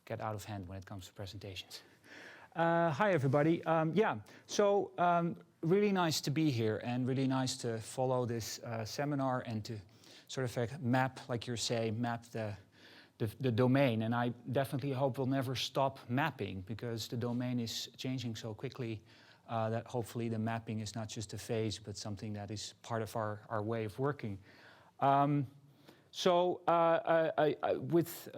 get out of hand when it comes to presentations. Hi, everybody. Really nice to be here and really nice to follow this seminar and to sort of map, like you say, map the domain. And I definitely hope we'll never stop mapping because the domain is changing so quickly that hopefully the mapping is not just a phase, but something that is part of our way of working. With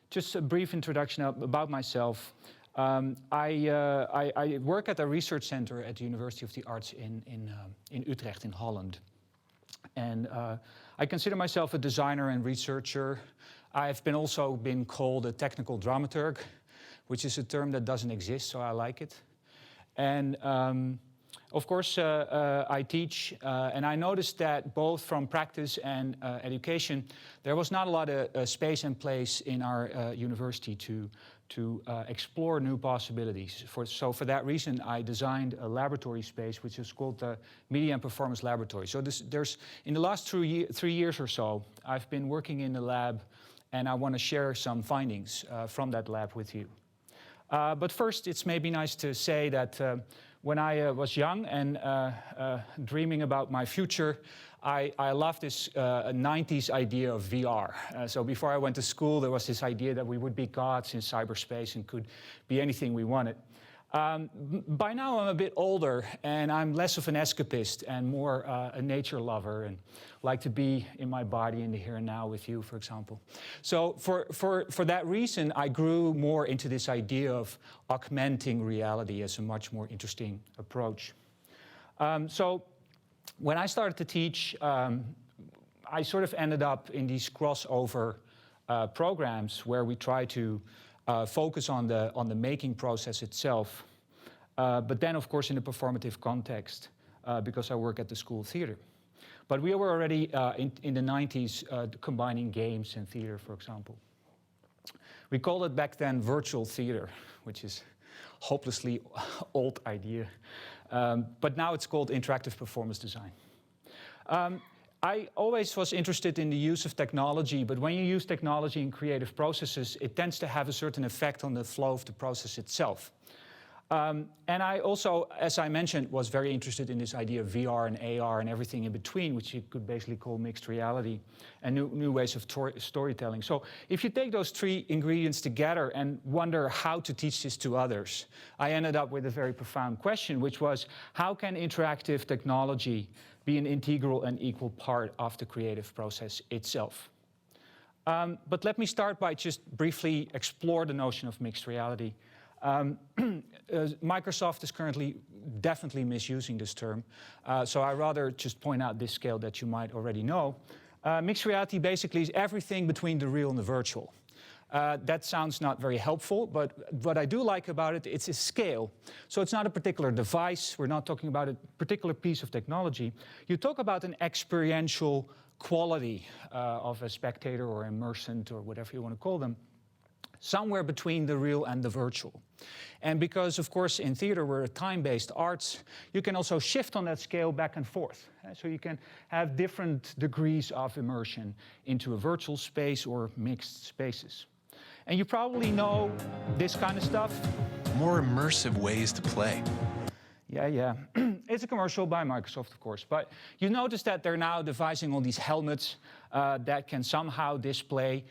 just a brief introduction about myself, I work at a research center at the University of the Arts in Utrecht in Holland. And I consider myself a designer and researcher. I've also been called a technical dramaturg, which is a term that doesn't exist, so I like it. And of course, I teach, and I noticed that both from practice and education, there was not a lot of space and place in our university to explore new possibilities. So for that reason, I designed a laboratory space, which is called the Media and Performance Laboratory. So in the last 3 years or so, I've been working in the lab, and I want to share some findings from that lab with you. But first, it's maybe nice to say that when I was young and dreaming about my future, I loved this 90s idea of VR. So before I went to school, there was this idea that we would be gods in cyberspace and could be anything we wanted. By now, I'm a bit older, and I'm less of an escapist and more a nature lover, and like to be in my body in the here and now with you, for example. So for that reason, I grew more into this idea of augmenting reality as a much more interesting approach. So when I started to teach, I sort of ended up in these crossover programs where we try to focus on the making process itself, but then of course in a performative context because I work at the School of Theatre. But we were already in the 90s combining games and theatre, for example. We called it back then virtual theatre, which is a hopelessly old idea, but now it's called interactive performance design. I always was interested in the use of technology, but when you use technology in creative processes, it tends to have a certain effect on the flow of the process itself. And I also, as I mentioned, was very interested in this idea of VR and AR and everything in between, which you could basically call mixed reality and new ways of storytelling. So if you take those three ingredients together and wonder how to teach this to others, I ended up with a very profound question, which was, how can interactive technology be an integral and equal part of the creative process itself? But let me start by just briefly explore the notion of mixed reality. Microsoft is currently definitely misusing this term, so I'd rather just point out this scale that you might already know. Mixed reality basically is everything between the real and the virtual. That sounds not very helpful, but what I do like about it, it's a scale. So it's not a particular device, we're not talking about a particular piece of technology. You talk about an experiential quality of a spectator or immersant or whatever you want to call them, somewhere between the real and the virtual. And because, of course, in theater we're a time-based arts, you can also shift on that scale back and forth. So you can have different degrees of immersion into a virtual space or mixed spaces. And you probably know this kind of stuff. More immersive ways to play. Yeah. It's a commercial by Microsoft, of course. But you notice that they're now devising all these helmets that can somehow display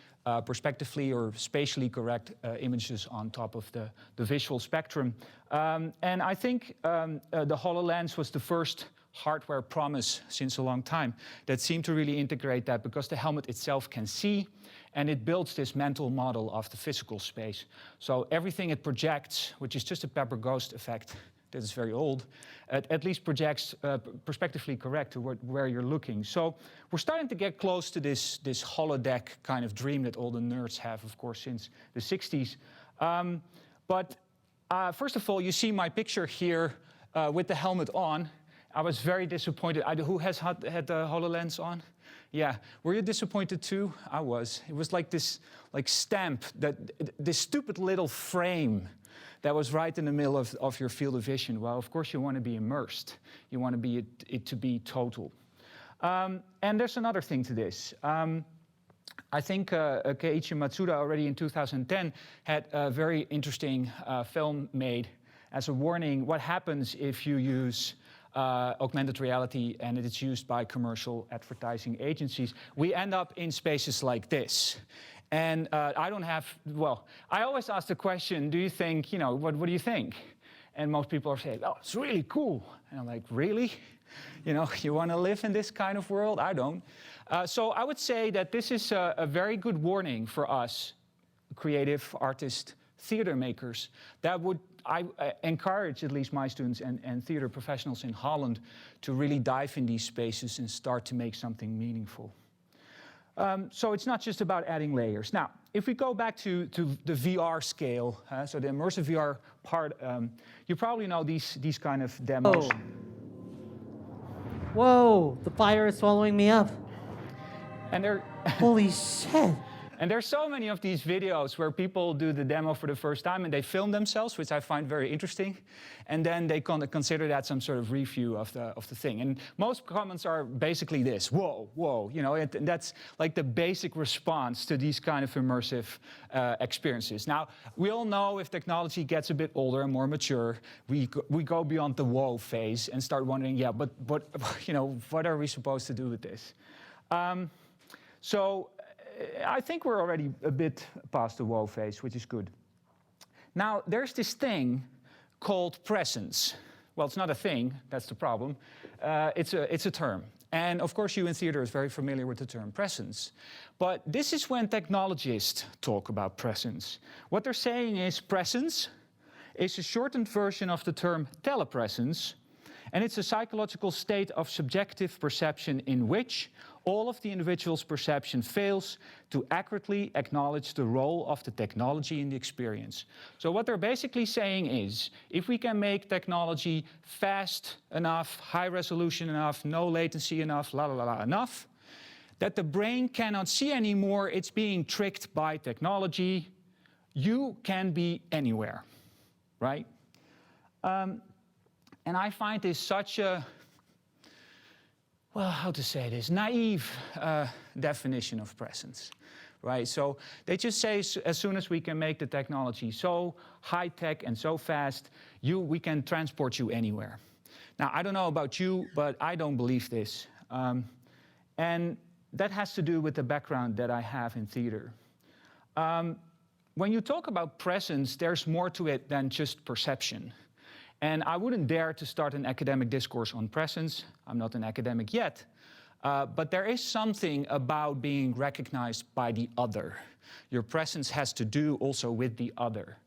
perspectively or spatially correct images on top of the visual spectrum. And I think the Hololens was the first hardware promise since a long time that seemed to really integrate that, because the helmet itself can see and it builds this mental model of the physical space. So everything it projects, which is just a Pepper Ghost effect that is very old, at least projects perspectively correct to where you're looking. So we're starting to get close to this holodeck kind of dream that all the nerds have, of course, since the 60s. But first of all, you see my picture here with the helmet on. I was very disappointed. Who has had the HoloLens on? Yeah, were you disappointed too? I was. It was like this stamp, this stupid little frame that was right in the middle of your field of vision. Well, of course you want to be immersed. You want it to be total. And there's another thing to this. I think Keiichi Matsuda already in 2010 had a very interesting film made as a warning what happens if you use augmented reality and it is used by commercial advertising agencies. We end up in spaces like this. And I don't have, well, I always ask the question, do you think, what do you think? And most people are saying, oh, it's really cool. And I'm like, really? You want to live in this kind of world? I don't. So I would say that this is a very good warning for us, creative artists, theater makers, that I encourage at least my students and theater professionals in Holland to really dive in these spaces and start to make something meaningful. So it's not just about adding layers. Now, if we go back to the VR scale, so the immersive VR part, you probably know these kind of demos. Oh. Whoa, the fire is swallowing me up. And they're Holy shit. And there's so many of these videos where people do the demo for the first time and they film themselves, which I find very interesting. And then they consider that some sort of review of the thing. And most comments are basically this, whoa, whoa. And that's like the basic response to these kind of immersive experiences. Now, we all know if technology gets a bit older and more mature, we go beyond the whoa phase and start wondering, yeah, but what are we supposed to do with this? So I think we're already a bit past the whoa phase, which is good. Now, there's this thing called presence. Well, it's not a thing, that's the problem. It's a term. And of course, you in theater is very familiar with the term presence. But this is when technologists talk about presence. What they're saying is presence is a shortened version of the term telepresence, and it's a psychological state of subjective perception in which all of the individual's perception fails to accurately acknowledge the role of the technology in the experience. So what they're basically saying is, if we can make technology fast enough, high resolution enough, no latency enough, enough, that the brain cannot see anymore, it's being tricked by technology, you can be anywhere, right? And I find this such a, well, how to say this, naive definition of presence, right? So they just say as soon as we can make the technology so high-tech and so fast, we can transport you anywhere. Now, I don't know about you, but I don't believe this. And that has to do with the background that I have in theater. When you talk about presence, there's more to it than just perception. And I wouldn't dare to start an academic discourse on presence. I'm not an academic yet. But there is something about being recognized by the other. Your presence has to do also with the other.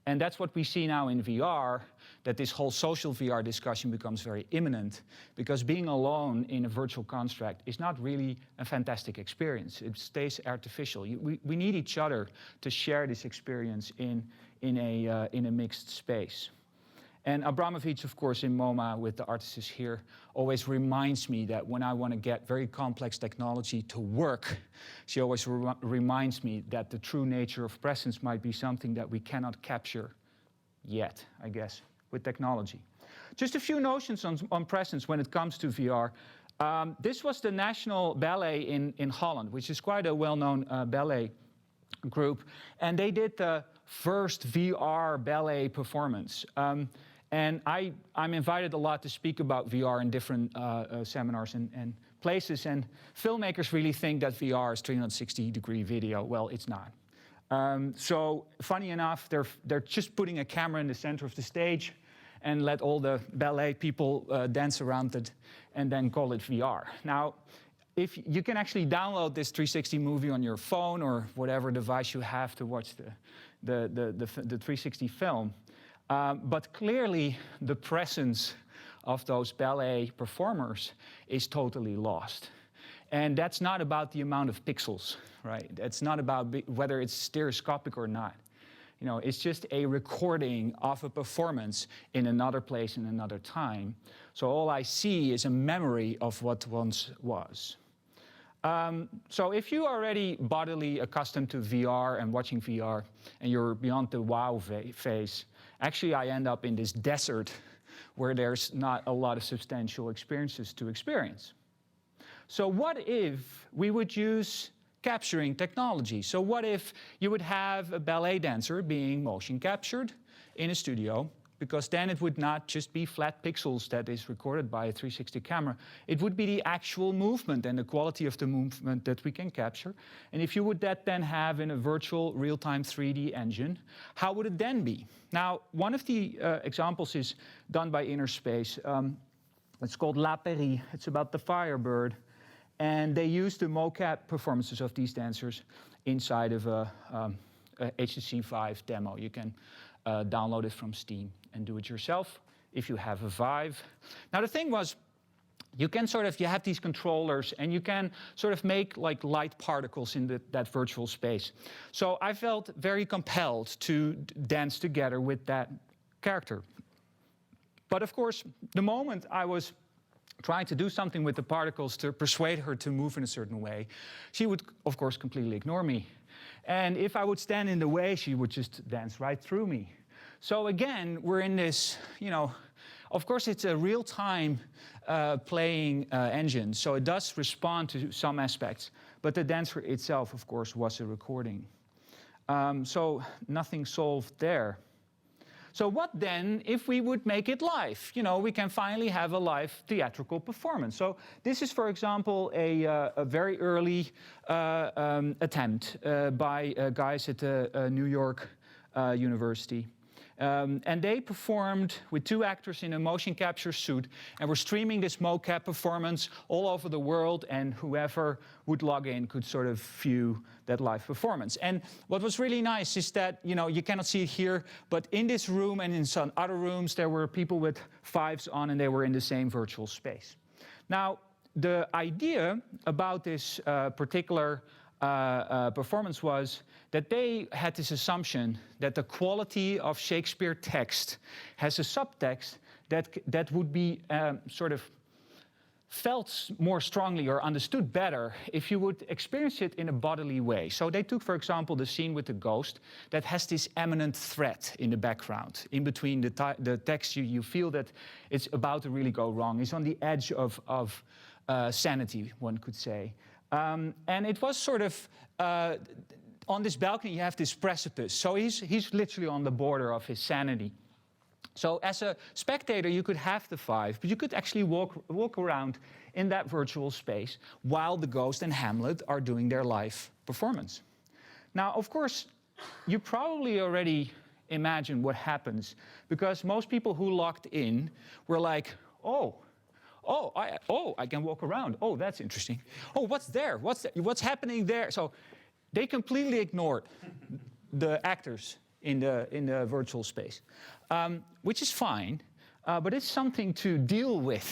And that's what we see now in VR, that this whole social VR discussion becomes very imminent, because being alone in a virtual construct is not really a fantastic experience. It stays artificial. We need each other to share this experience in a mixed space. And Abramovich, of course, in MoMA with the artists here, always reminds me that when I want to get very complex technology to work, she always reminds me that the true nature of presence might be something that we cannot capture yet, I guess, with technology. Just a few notions on presence when it comes to VR. This was the National Ballet in Holland, which is quite a well-known ballet group. And they did the first VR ballet performance. And I'm invited a lot to speak about VR in different seminars and places. And filmmakers really think that VR is 360-degree video. Well, it's not. So funny enough, they're just putting a camera in the center of the stage and let all the ballet people dance around it and then call it VR. Now, if you can actually download this 360 movie on your phone or whatever device you have to watch the 360 film. But clearly, the presence of those ballet performers is totally lost. And that's not about the amount of pixels, right? It's not about whether it's stereoscopic or not. It's just a recording of a performance in another place in another time. So all I see is a memory of what once was. So if you're already bodily accustomed to VR and watching VR, and you're beyond the wow phase, actually I end up in this desert where there's not a lot of substantial experiences to experience. So what if we would use capturing technology. So what if you would have a ballet dancer being motion captured in a studio, because then it would not just be flat pixels that is recorded by a 360 camera. It would be the actual movement and the quality of the movement that we can capture. And if you would that then have in a virtual real-time 3D engine, how would it then be? Now, one of the examples is done by Innerspace. It's called La Péri. It's about the Firebird. And they use the mocap performances of these dancers inside of a HTC Vive demo. You can download it from Steam and do it yourself if you have a Vive. Now the thing was, you have these controllers and you can sort of make like light particles in that virtual space. So I felt very compelled to dance together with that character. But of course, the moment I was trying to do something with the particles to persuade her to move in a certain way, she would, of course, completely ignore me. And if I would stand in the way, she would just dance right through me. So again, we're in this, of course, it's a real-time playing engine, so it does respond to some aspects. But the dancer itself, of course, was a recording. So nothing solved there. So what then if we would make it live? We can finally have a live theatrical performance. So this is, for example, a very early attempt by guys at New York University. And they performed with 2 actors in a motion capture suit, and were streaming this mocap performance all over the world, and whoever would log in could sort of view that live performance. And what was really nice is that, you cannot see it here, but in this room and in some other rooms, there were people with Vives on, and they were in the same virtual space. Now, the idea about this particular performance was that they had this assumption that the quality of Shakespeare text has a subtext that would be sort of felt more strongly or understood better if you would experience it in a bodily way. So they took, for example, the scene with the ghost that has this eminent threat in the background. In between the text, you feel that it's about to really go wrong. It's on the edge of sanity, one could say. And it was sort of, on this balcony you have this precipice. So he's literally on the border of his sanity. So as a spectator, you could have the Vive, but you could actually walk around in that virtual space while the Ghost and Hamlet are doing their live performance. Now, of course, you probably already imagine what happens, because most people who logged in were like, I can walk around. Oh, that's interesting. Oh, what's there? What's happening there? So they completely ignored the actors in the virtual space, which is fine, but it's something to deal with,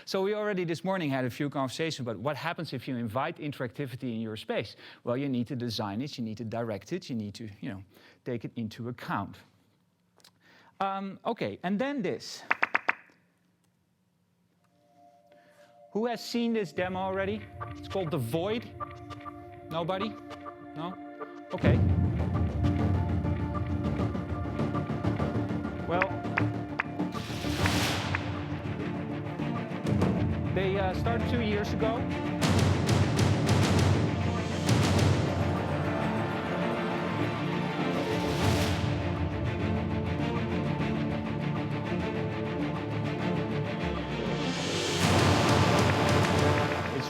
So we already this morning had a few conversations about what happens if you invite interactivity in your space. Well, you need to design it, you need to direct it, you need to, take it into account. Okay, and then this. Who has seen this demo already? It's called The Void. Nobody? No? Okay. Well, they started 2 years ago.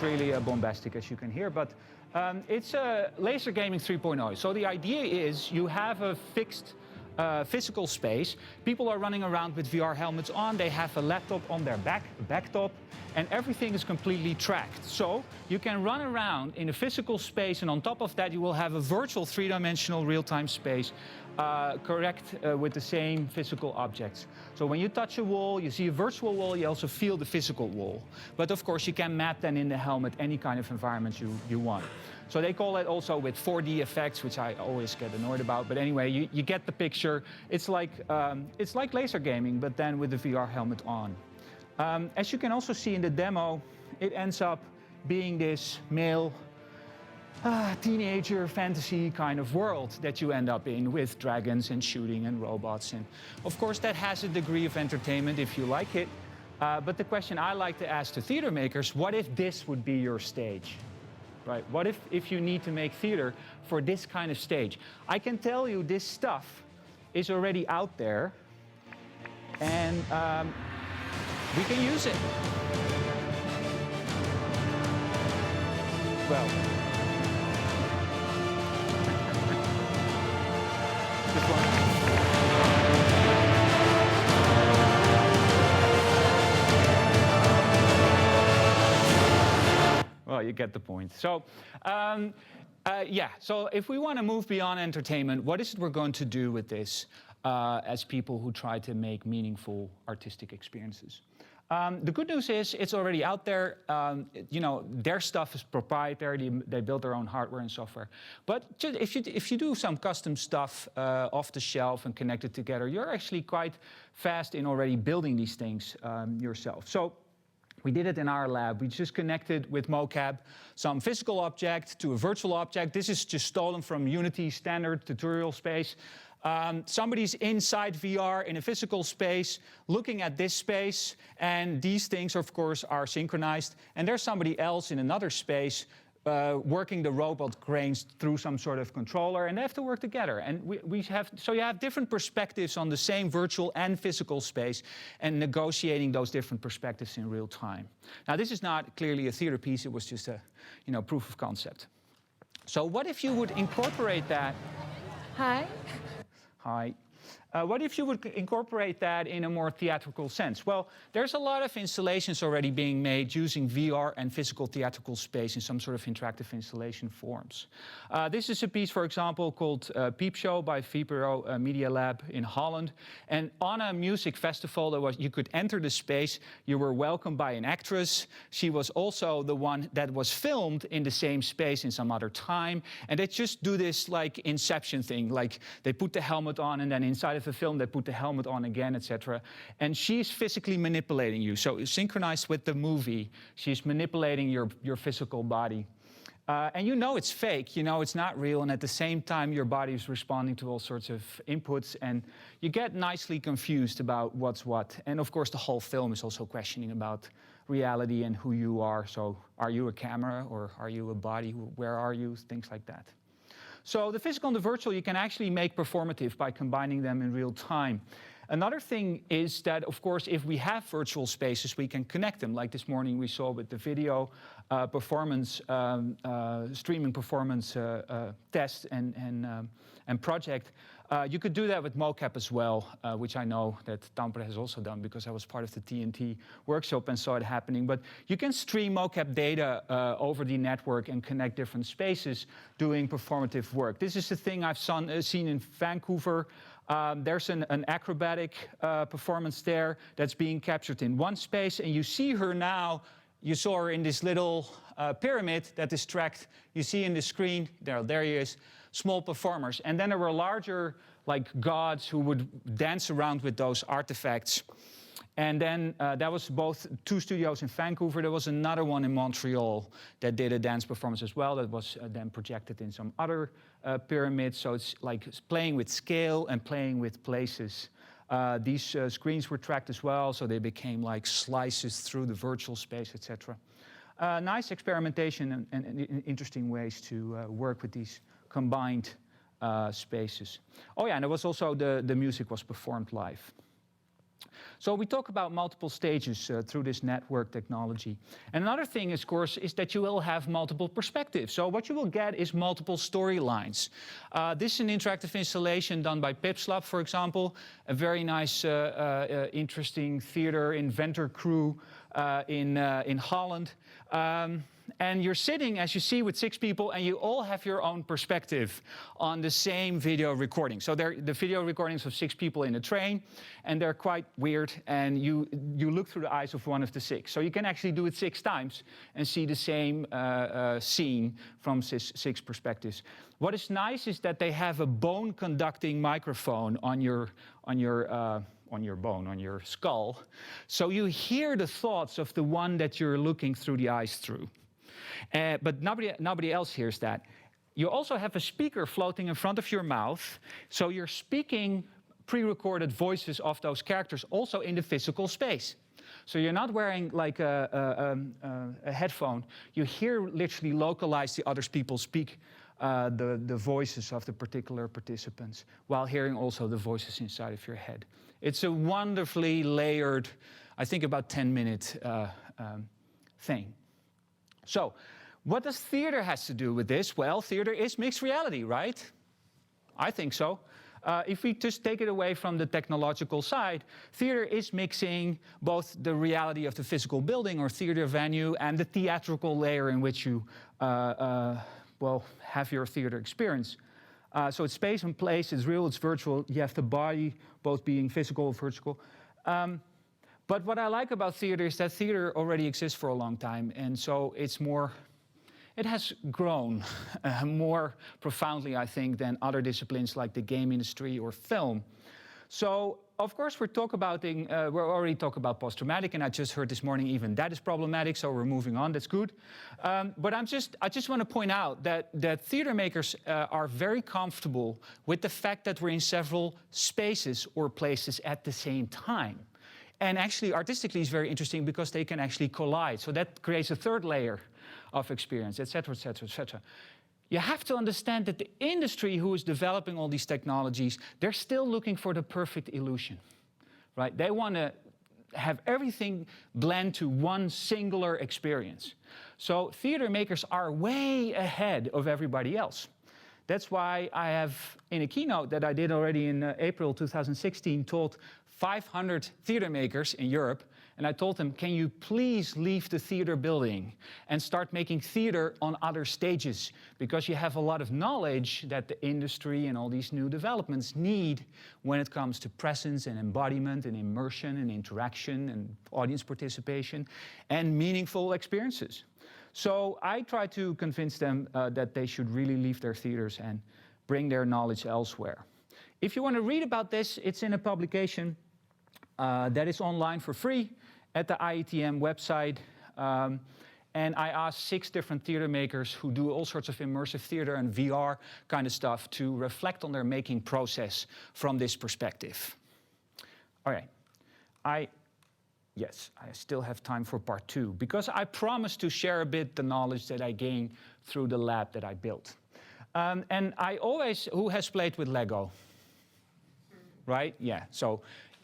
Really bombastic, as you can hear, but it's laser gaming 3.0. So the idea is you have a fixed physical space. People are running around with VR helmets on. They have a laptop on their backtop, and everything is completely tracked. So you can run around in a physical space, and on top of that, you will have a virtual 3-dimensional real-time space with the same physical objects. So when you touch a wall, you see a virtual wall, you also feel the physical wall. But of course, you can map then in the helmet any kind of environment you want. So they call it also with 4D effects, which I always get annoyed about. But anyway, you get the picture. It's like laser gaming, but then with the VR helmet on. As you can also see in the demo, it ends up being this male teenager fantasy kind of world that you end up in, with dragons and shooting and robots. And of course, that has a degree of entertainment if you like it. But the question I like to ask to theater makers, what if this would be your stage? right? What if you need to make theater for this kind of stage? I can tell you this stuff is already out there, and we can use it. Well, this one. Well, you get the point. So, yeah, so if we want to move beyond entertainment, what is it we're going to do with this as people who try to make meaningful artistic experiences? The good news is it's already out there. You know, their stuff is proprietary. They build their own hardware and software. But if you do some custom stuff off the shelf and connect it together, you're actually quite fast in already building these things yourself. So we did it in our lab. We just connected with mocap some physical object to a virtual object. This is just stolen from Unity standard tutorial space. Somebody's inside VR in a physical space, looking at this space, and these things, of course, are synchronized. And there's somebody else in another space working the robot cranes through some sort of controller, and they have to work together. And so you have different perspectives on the same virtual and physical space, and negotiating those different perspectives in real time. Now, this is not clearly a theater piece. It was just a, proof of concept. So what if you would incorporate that? Hi. Hi. What if you would incorporate that in a more theatrical sense? Well, there's a lot of installations already being made using VR and physical theatrical space in some sort of interactive installation forms. This is a piece, for example, called Peep Show by VPRO Media Lab in Holland. And on a music festival, you could enter the space. You were welcomed by an actress. She was also the one that was filmed in the same space in some other time. And they just do this like Inception thing, like they put the helmet on, and then inside of the film they put the helmet on again, etc. And she's physically manipulating you. So synchronized with the movie, she's manipulating your physical body. And you know it's fake, you know it's not real, and at the same time your body is responding to all sorts of inputs, and you get nicely confused about what's what. And of course the whole film is also questioning about reality and who you are. So are you a camera or are you a body? Where are you? Things like that. So the physical and the virtual you can actually make performative by combining them in real time. Another thing is that, of course, if we have virtual spaces, we can connect them. Like this morning we saw with the video performance, streaming performance test and project. You could do that with mocap as well, which I know that Tampere has also done because I was part of the TNT workshop and saw it happening. But you can stream mocap data over the network and connect different spaces doing performative work. This is the thing I've seen in Vancouver. There's an acrobatic performance there that's being captured in one space, and you see her now. You saw her in this little pyramid that is tracked. You see in the screen, there he is, small performers. And then there were larger, like gods who would dance around with those artifacts. And then that was both two studios in Vancouver. There was another one in Montreal that did a dance performance as well that was then projected in some other pyramids. So it's like playing with scale and playing with places. These screens were tracked as well, so they became like slices through the virtual space, etc. Nice experimentation and interesting ways to work with these combined spaces. Oh yeah, and there was also the music was performed live. So we talk about multiple stages through this network technology. And another thing, of course, is that you will have multiple perspectives. So what you will get is multiple storylines. This is an interactive installation done by Pipslab, for example, a very nice, interesting theater inventor crew in Holland. And you're sitting, as you see, with 6 people, and you all have your own perspective on the same video recording. So the video recordings of 6 people in a train, and they're quite weird, and you look through the eyes of one of the 6. So you can actually do it 6 times and see the same scene from 6 perspectives. What is nice is that they have a bone-conducting microphone on your bone, on your skull. So you hear the thoughts of the one that you're looking through the eyes through. But nobody else hears that. You also have a speaker floating in front of your mouth, so you're speaking pre-recorded voices of those characters also in the physical space. So you're not wearing like a headphone. You hear literally localized the other people speak the voices of the particular participants while hearing also the voices inside of your head. It's a wonderfully layered, I think about 10-minute thing. So what does theater has to do with this? Well, theater is mixed reality, right? I think so. If we just take it away from the technological side, theater is mixing both the reality of the physical building or theater venue and the theatrical layer in which you well, have your theater experience. So it's space and place, it's real, it's virtual. You have the body both being physical and virtual. But what I like about theater is that theater already exists for a long time, and so it's more, it has grown more profoundly, I think, than other disciplines like the game industry or film. So, of course, we're already talking about post-traumatic, and I just heard this morning even that is problematic, so we're moving on, that's good. But I just want to point out that theater makers are very comfortable with the fact that we're in several spaces or places at the same time. And actually, artistically, it's very interesting because they can actually collide. So that creates a third layer of experience, et cetera, et cetera, et cetera. You have to understand that the industry who is developing all these technologies, they're still looking for the perfect illusion, right? They want to have everything blend to one singular experience. So theater makers are way ahead of everybody else. That's why I have, in a keynote that I did already in April 2016, told 500 theater makers in Europe, and I told them, can you please leave the theater building and start making theater on other stages? Because you have a lot of knowledge that the industry and all these new developments need when it comes to presence and embodiment and immersion and interaction and audience participation and meaningful experiences. So I try to convince them that they should really leave their theaters and bring their knowledge elsewhere. If you want to read about this, it's in a publication that is online for free at the IETM website. And I asked 6 different theater makers who do all sorts of immersive theater and VR kind of stuff to reflect on their making process from this perspective. All right. Yes, I still have time for part 2, because I promised to share a bit the knowledge that I gained through the lab that I built. And who has played with Lego? Right? Yeah, so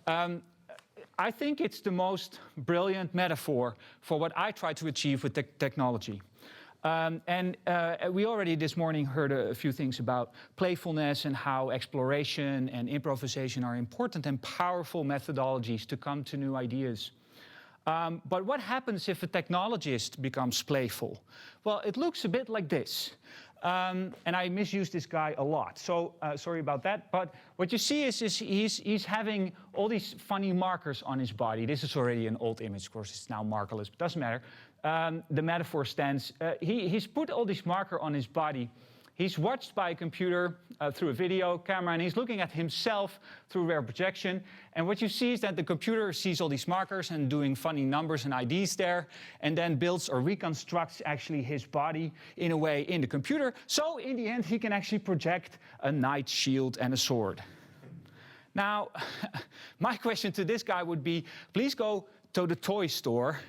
I think it's the most brilliant metaphor for what I try to achieve with technology. We already this morning heard a few things about playfulness and how exploration and improvisation are important and powerful methodologies to come to new ideas. But what happens if a technologist becomes playful? Well, it looks a bit like this. And I misuse this guy a lot, so sorry about that. But what you see is he's having all these funny markers on his body. This is already an old image, of course, it's now markerless, but doesn't matter. The metaphor stands. He's put all these markers on his body. He's watched by a computer through a video camera, and he's looking at himself through rear projection. And what you see is that the computer sees all these markers and doing funny numbers and IDs there, and then builds or reconstructs actually his body in a way in the computer. So in the end, he can actually project a knight's shield and a sword. Now, my question to this guy would be, please go to the toy store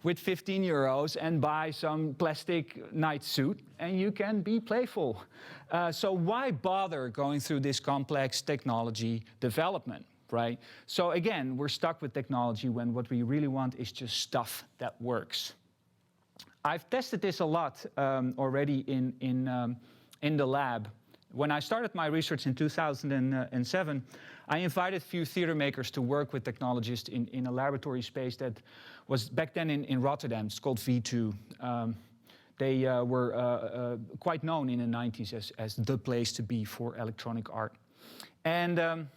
with 15 euros and buy some plastic knight suit, and you can be playful. So why bother going through this complex technology development, right? So again, we're stuck with technology when what we really want is just stuff that works. I've tested this a lot already in the lab. When I started my research in 2007, I invited a few theater makers to work with technologists in a laboratory space that was back then in Rotterdam. It's called V2. They were quite known in the 90s as the place to be for electronic art. And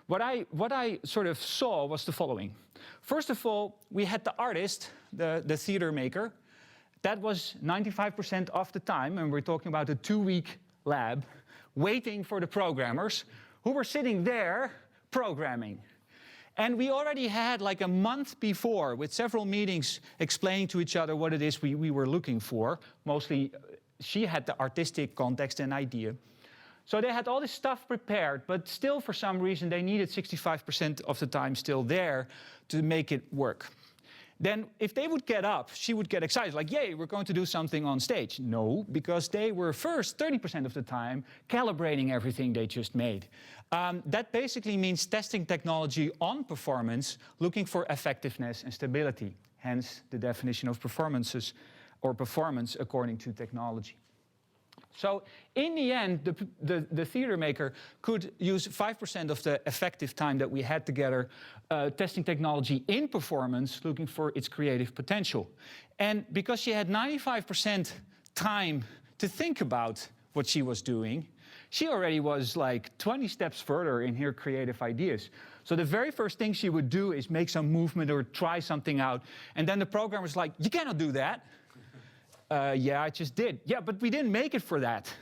what I sort of saw was the following. First of all, we had the artist, the theater maker. That was 95% of the time, and we're talking about a 2-week lab, waiting for the programmers who were sitting there programming. And we already had like a month before with several meetings explaining to each other what it is we were looking for. Mostly she had the artistic context and idea. So they had all this stuff prepared, but still for some reason they needed 65% of the time still there to make it work. Then if they would get up, she would get excited, like, yay, we're going to do something on stage. No, because they were first 30% of the time calibrating everything they just made. That basically means testing technology on performance, looking for effectiveness and stability, hence the definition of performances or performance according to technology. So in the end, the theater maker could use 5% of the effective time that we had together testing technology in performance, looking for its creative potential. And because she had 95% time to think about what she was doing, she already was like 20 steps further in her creative ideas. So the very first thing she would do is make some movement or try something out. And then the programmer's like, you cannot do that. Yeah, I just did. Yeah, but we didn't make it for that.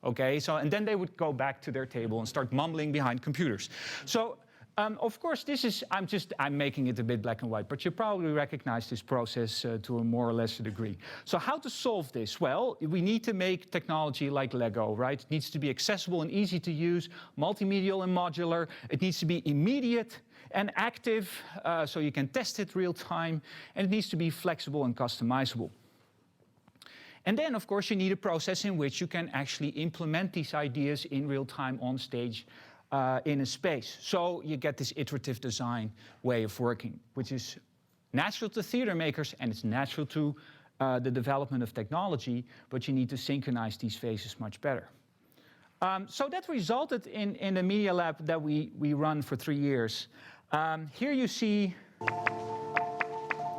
Okay, so, and then they would go back to their table and start mumbling behind computers. So, of course, this is, I'm making it a bit black and white, but you probably recognize this process to a more or less degree. So how to solve this? Well, we need to make technology like Lego, right? It needs to be accessible and easy to use, multimedial and modular. It needs to be immediate and active, so you can test it real time, and it needs to be flexible and customizable. And then, of course, you need a process in which you can actually implement these ideas in real time on stage in a space. So you get this iterative design way of working, which is natural to theater makers and it's natural to the development of technology, but you need to synchronize these phases much better. So that resulted in the media lab that we run for 3 years. Here you see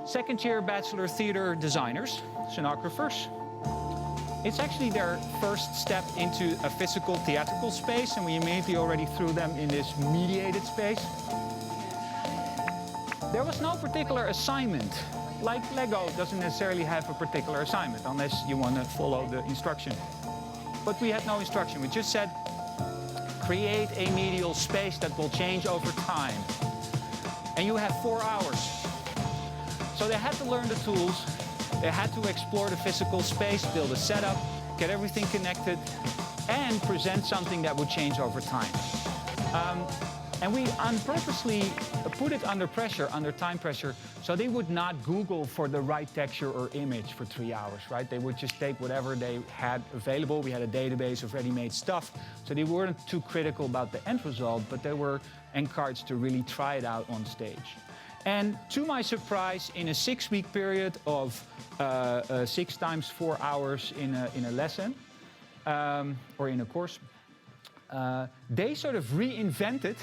second-year bachelor theater designers, scenographers. It's actually their first step into a physical theatrical space, and we immediately already threw them in this mediated space. There was no particular assignment. Like Lego doesn't necessarily have a particular assignment unless you want to follow the instruction. But we had no instruction. We just said, create a medial space that will change over time. And you have 4 hours. So they had to learn the tools. They had to explore the physical space, build a setup, get everything connected, and present something that would change over time. And we purposely put it under pressure, under time pressure, so they would not Google for the right texture or image for 3 hours, right? They would just take whatever they had available. We had a database of ready-made stuff, so they weren't too critical about the end result, but they were encouraged to really try it out on stage. And to my surprise, in a 6-week period of 6 times 4 hours in a lesson, or in a course, they sort of reinvented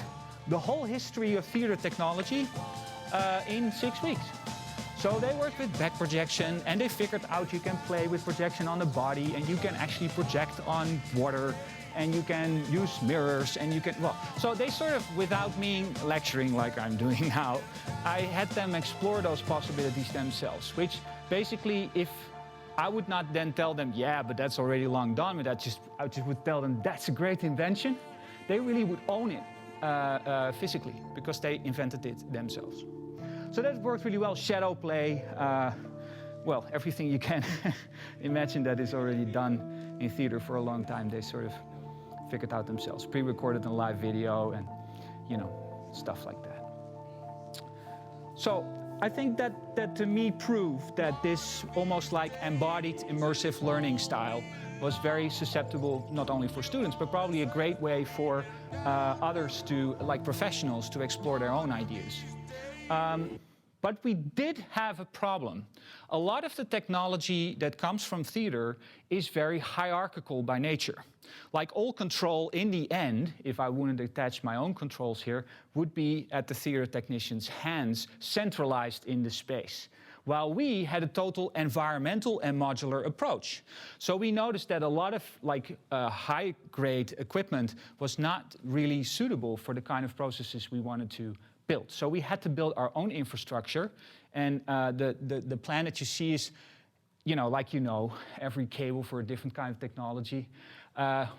the whole history of theater technology in 6 weeks. So they worked with back projection, and they figured out you can play with projection on the body, and you can actually project on water, and you can use mirrors, and you can, well, so they sort of, without me lecturing like I'm doing now, I had them explore those possibilities themselves, which basically, if I would not then tell them, yeah, but that's already long done, but I just would tell them that's a great invention, they really would own it physically, because they invented it themselves. So that worked really well. Shadow play, well, everything you can imagine that is already done in theater for a long time, they sort of figured out themselves, pre-recorded in live video and, you know, stuff like that. So I think that to me proved that this almost like embodied immersive learning style was very susceptible not only for students, but probably a great way for others to, like professionals, to explore their own ideas. But we did have a problem. A lot of the technology that comes from theater is very hierarchical by nature. Like all control in the end, if I wouldn't attach my own controls here, would be at the theater technician's hands, centralized in the space. While we had a total environmental and modular approach. So we noticed that a lot of high-grade equipment was not really suitable for the kind of processes we wanted to build. So we had to build our own infrastructure, and the plan that you see is, every cable for a different kind of technology.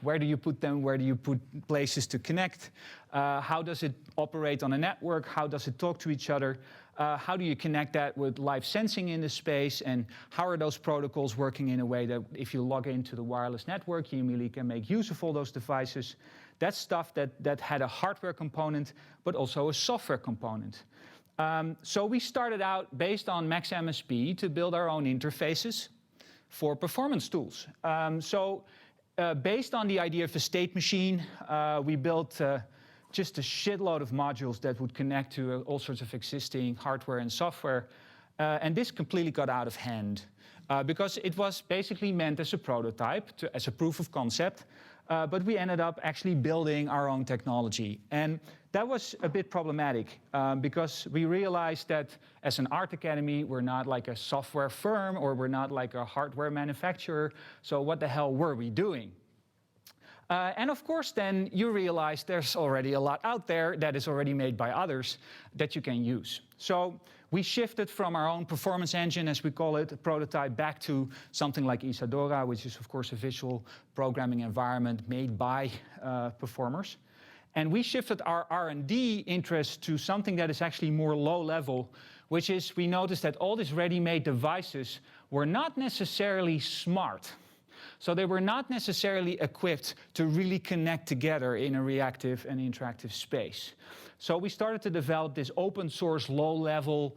Where do you put them? Where do you put places to connect? How does it operate on a network? How does it talk to each other? How do you connect that with live sensing in the space? And how are those protocols working in a way that if you log into the wireless network, you immediately can make use of all those devices? That's stuff that had a hardware component, but also a software component. So we started out based on Max MSP to build our own interfaces for performance tools. Based on the idea of a state machine, we built just a shitload of modules that would connect to all sorts of existing hardware and software. And this completely got out of hand because it was basically meant as a prototype, as a proof of concept. But we ended up actually building our own technology. And that was a bit problematic because we realized that as an art academy, we're not like a software firm or we're not like a hardware manufacturer. So what the hell were we doing? And of course, then you realize there's already a lot out there that is already made by others that you can use. So we shifted from our own performance engine, as we call it, a prototype, back to something like Isadora, which is, of course, a visual programming environment made by performers. And we shifted our R&D interest to something that is actually more low level, which is we noticed that all these ready-made devices were not necessarily smart. So they were not necessarily equipped to really connect together in a reactive and interactive space. So we started to develop this open source low-level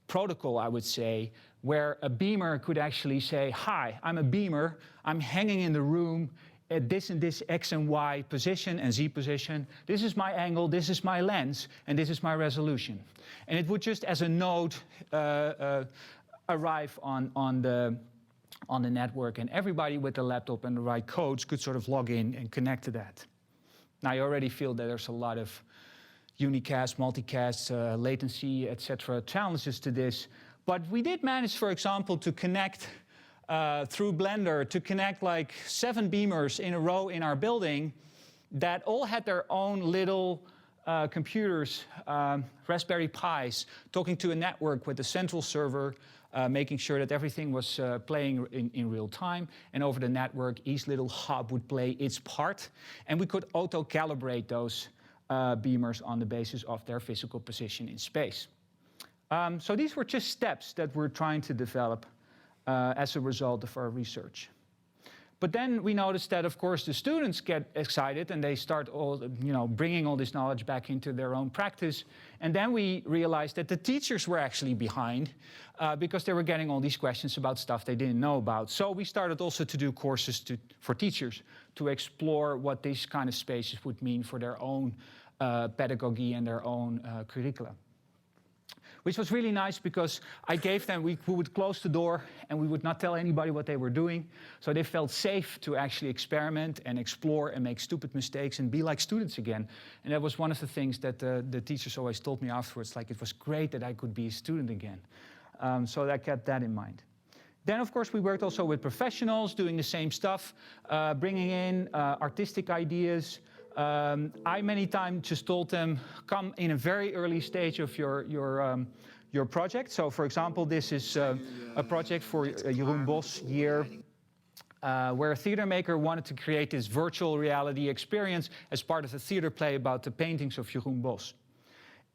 protocol, I would say, where a beamer could actually say, hi, I'm a beamer, I'm hanging in the room at this and this X and Y position and Z position. This is my angle, this is my lens, and this is my resolution. And it would just, as a node, arrive on the network, and everybody with the laptop and the right codes could sort of log in and connect to that. Now, you already feel that there's a lot of unicast, multicast, latency, etc. challenges to this. But we did manage, for example, to connect through Blender, to connect like 7 beamers in a row in our building that all had their own little computers, Raspberry Pis, talking to a network with a central server, making sure that everything was playing in real time. And over the network, each little hub would play its part. And we could auto-calibrate those beamers on the basis of their physical position in space. So these were just steps that we're trying to develop as a result of our research. But then we noticed that, of course, the students get excited and they start bringing all this knowledge back into their own practice. And then we realized that the teachers were actually behind because they were getting all these questions about stuff they didn't know about. So we started also to do courses for teachers to explore what these kind of spaces would mean for their own pedagogy and their own curricula. Which was really nice because I gave them, we would close the door and we would not tell anybody what they were doing. So they felt safe to actually experiment and explore and make stupid mistakes and be like students again. And that was one of the things that the teachers always told me afterwards, like it was great that I could be a student again. So I kept that in mind. Then, of course, we worked also with professionals doing the same stuff, bringing in artistic ideas. I many times just told them, come in a very early stage of your project. So, for example, this is a project for Jeroen Bos year, where a theater maker wanted to create this virtual reality experience as part of a theater play about the paintings of Jeroen Bos.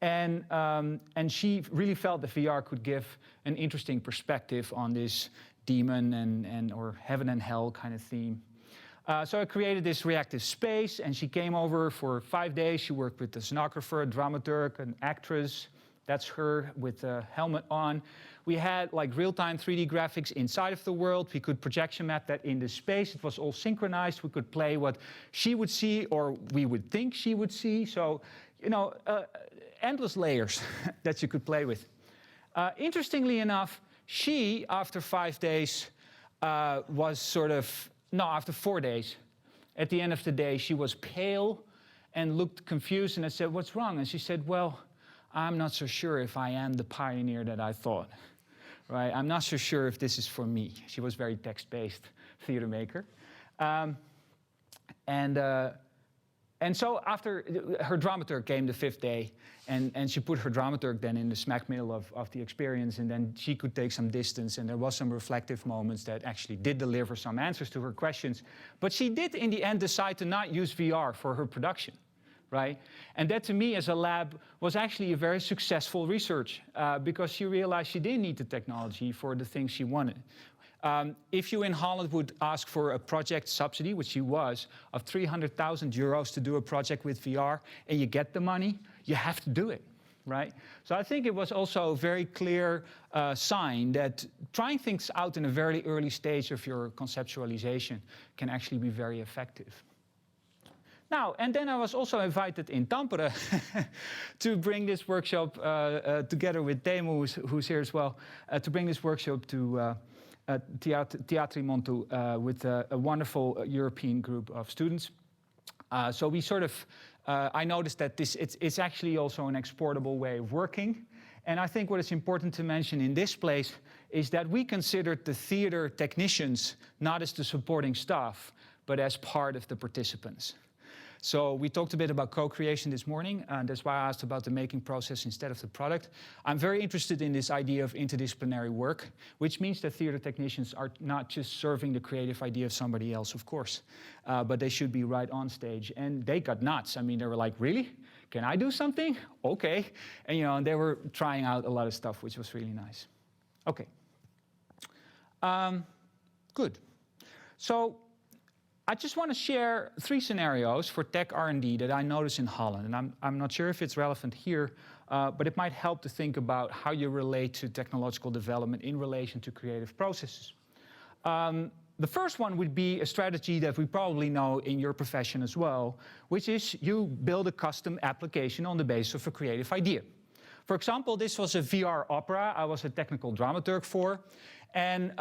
And she really felt that VR could give an interesting perspective on this demon or heaven and hell kind of theme. So I created this reactive space, and she came over for 5 days. She worked with the scenographer, a dramaturg, an actress. That's her with a helmet on. We had like real-time 3D graphics inside of the world. We could projection map that in the space. It was all synchronized. We could play what she would see or we would think she would see. So, endless layers that you could play with. Interestingly enough, she, after 5 days, was sort of... No, after 4 days. At the end of the day, she was pale and looked confused, and I said, what's wrong? And she said, well, I'm not so sure if I am the pioneer that I thought. Right? I'm not so sure if this is for me. She was very text-based theater maker. And so after her dramaturg came the 5th day, and she put her dramaturg then in the smack middle of the experience, and then she could take some distance, and there was some reflective moments that actually did deliver some answers to her questions. But she did in the end decide to not use VR for her production, right? And that to me as a lab was actually a very successful research because she realized she didn't need the technology for the things she wanted. If you in Holland would ask for a project subsidy, which she was, of 300,000 euros to do a project with VR, and you get the money, you have to do it, right? So I think it was also a very clear sign that trying things out in a very early stage of your conceptualization can actually be very effective. Now, and then I was also invited in Tampere to bring this workshop together with Teemu, who's here as well, to bring this workshop to Theatri Montu with a wonderful European group of students. So we sort of, I noticed that it's actually also an exportable way of working. And I think what is important to mention in this place is that we considered the theater technicians not as the supporting staff, but as part of the participants. So we talked a bit about co-creation this morning, and that's why I asked about the making process instead of the product. I'm very interested in this idea of interdisciplinary work, which means that theater technicians are not just serving the creative idea of somebody else, of course, but they should be right on stage. And they got nuts. I mean, they were like, really? Can I do something? Okay. And, and they were trying out a lot of stuff, which was really nice. Okay. Good. So I just want to share 3 scenarios for tech R&D that I notice in Holland. And I'm not sure if it's relevant here, but it might help to think about how you relate to technological development in relation to creative processes. The first one would be a strategy that we probably know in your profession as well, which is you build a custom application on the basis of a creative idea. For example, this was a VR opera I was a technical dramaturg for. And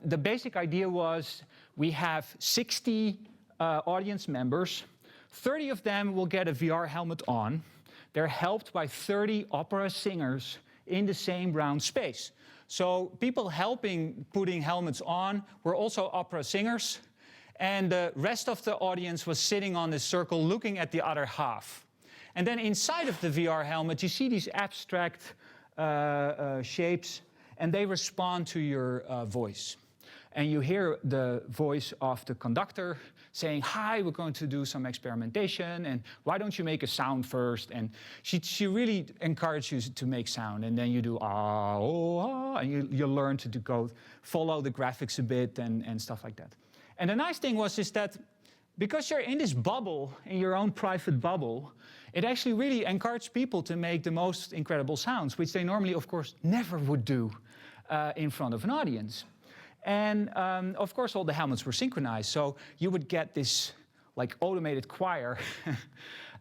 the basic idea was we have 60 audience members. 30 of them will get a VR helmet on. They're helped by 30 opera singers in the same round space. So people helping putting helmets on were also opera singers. And the rest of the audience was sitting on this circle looking at the other half. And then inside of the VR helmet, you see these abstract shapes, and they respond to your voice. And you hear the voice of the conductor saying, hi, we're going to do some experimentation, and why don't you make a sound first? And she really encourages you to make sound, and then you do ah, oh, ah, and you learn to go follow the graphics a bit and stuff like that. And the nice thing is that because you're in this bubble, in your own private bubble, it actually really encouraged people to make the most incredible sounds, which they normally, of course, never would do in front of an audience. And of course, all the helmets were synchronized, so you would get this like automated choir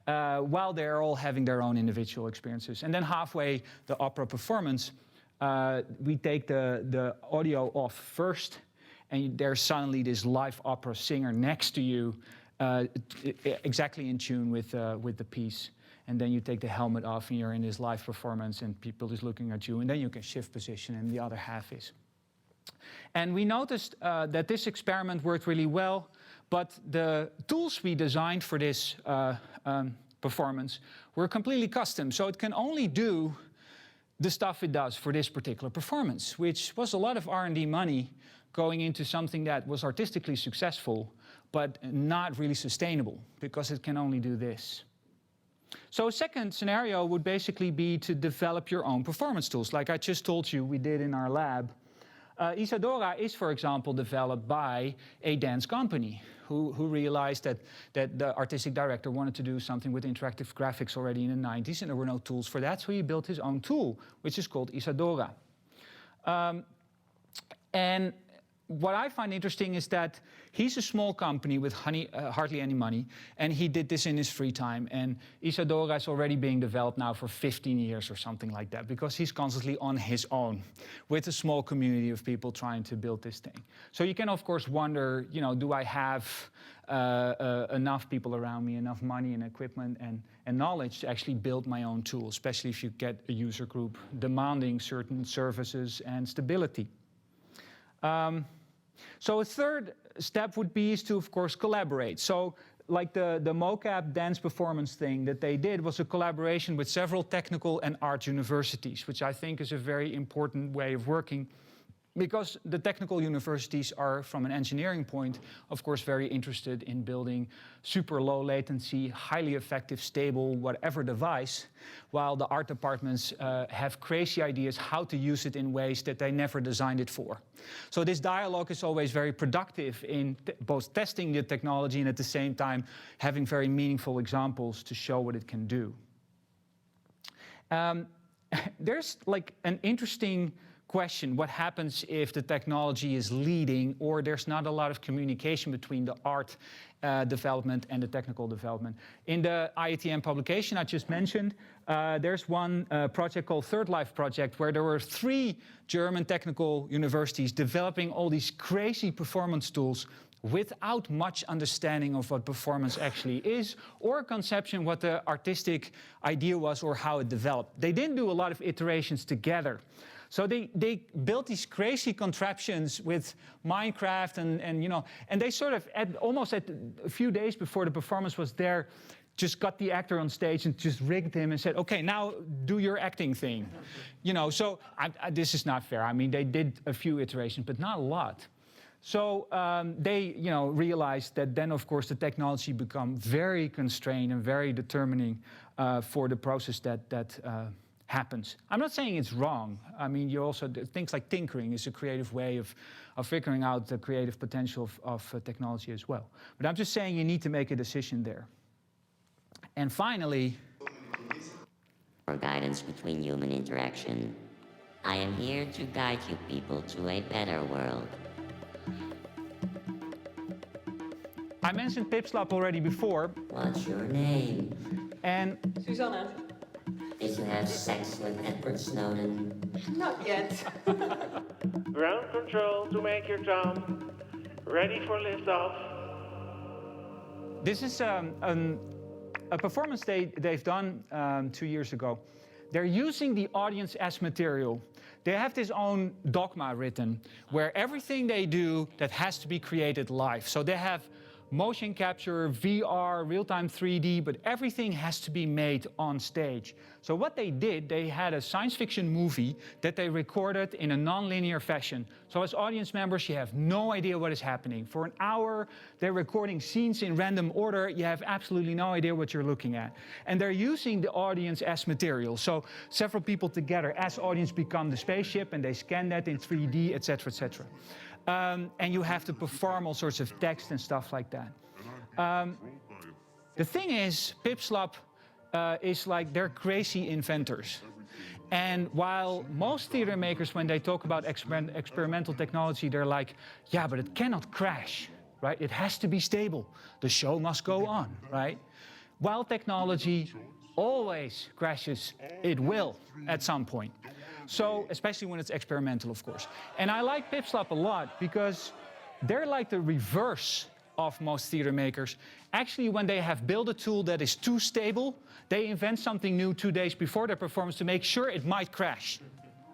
while they're all having their own individual experiences. And then halfway the opera performance, we take the audio off first, and there's suddenly this live opera singer next to you, exactly in tune with the piece. And then you take the helmet off, and you're in this live performance, and people is looking at you, and then you can shift position, and the other half is. And we noticed that this experiment worked really well, but the tools we designed for this performance were completely custom. So it can only do the stuff it does for this particular performance, which was a lot of R&D money going into something that was artistically successful, but not really sustainable, because it can only do this. So a second scenario would basically be to develop your own performance tools, like I just told you we did in our lab. Isadora is, for example, developed by a dance company who realized that the artistic director wanted to do something with interactive graphics already in the 90s, and there were no tools for that, so he built his own tool, which is called Isadora. And what I find interesting is that he's a small company with hardly any money, and he did this in his free time. And Isadora is already being developed now for 15 years or something like that, because he's constantly on his own with a small community of people trying to build this thing. So you can, of course, wonder, do I have enough people around me, enough money and equipment and knowledge to actually build my own tool, especially if you get a user group demanding certain services and stability. So a third step would be to, of course, collaborate. So like the mocap dance performance thing that they did was a collaboration with several technical and art universities, which I think is a very important way of working. Because the technical universities are, from an engineering point, of course, very interested in building super low latency, highly effective, stable, whatever device, while the art departments have crazy ideas how to use it in ways that they never designed it for. So this dialogue is always very productive in both testing the technology and at the same time having very meaningful examples to show what it can do. There's like an interesting question: what happens if the technology is leading or there's not a lot of communication between the art development and the technical development? In the IATM publication I just mentioned, there's one project called Third Life Project, where there were 3 German technical universities developing all these crazy performance tools without much understanding of what performance actually is, or a conception what the artistic idea was or how it developed. They didn't do a lot of iterations together. So they built these crazy contraptions with Minecraft and they sort of almost at a few days before the performance was there, just got the actor on stage and just rigged him and said, okay, now do your acting thing. So this is not fair. I mean, they did a few iterations, but not a lot. So they realized that then, of course, the technology become very constrained and very determining for the process that happens. I'm not saying it's wrong. I mean, you also, things like tinkering is a creative way of figuring out the creative potential of technology as well. But I'm just saying you need to make a decision there. And finally, for guidance between human interaction, I am here to guide you people to a better world. I mentioned PipsLab already before. What's your name? And Susanna? Did you have sex with Edward Snowden? Not yet. Ground control to make your jump. Ready for liftoff. This is a performance they've done 2 years ago. They're using the audience as material. They have this own dogma written where everything they do that has to be created live. So they have motion capture, VR, real-time 3D, but everything has to be made on stage. So what they did, they had a science fiction movie that they recorded in a non-linear fashion. So as audience members, you have no idea what is happening. For an hour, they're recording scenes in random order. You have absolutely no idea what you're looking at. And they're using the audience as material. So several people together as audience become the spaceship, and they scan that in 3D, etc., etc. And you have to perform all sorts of text and stuff like that. The thing is, PipsLab is like, they're crazy inventors. And while most theater makers, when they talk about experimental technology, they're like, yeah, but it cannot crash, right? It has to be stable. The show must go on, right? While technology always crashes, it will at some point. So, especially when it's experimental, of course. And I like PipsLab a lot because they're like the reverse of most theater makers. Actually, when they have built a tool that is too stable, they invent something new 2 days before their performance to make sure it might crash,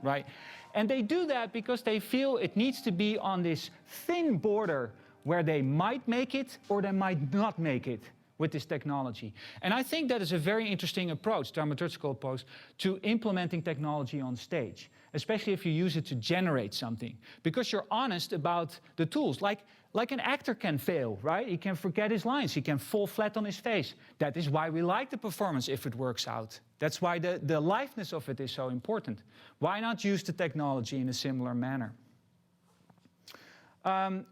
right? And they do that because they feel it needs to be on this thin border where they might make it or they might not make it with this technology. And I think that is a very interesting approach, dramaturgical approach, to implementing technology on stage, especially if you use it to generate something, because you're honest about the tools. Like an actor can fail, right? He can forget his lines, he can fall flat on his face. That is why we like the performance if it works out. That's why the liveness of it is so important. Why not use the technology in a similar manner?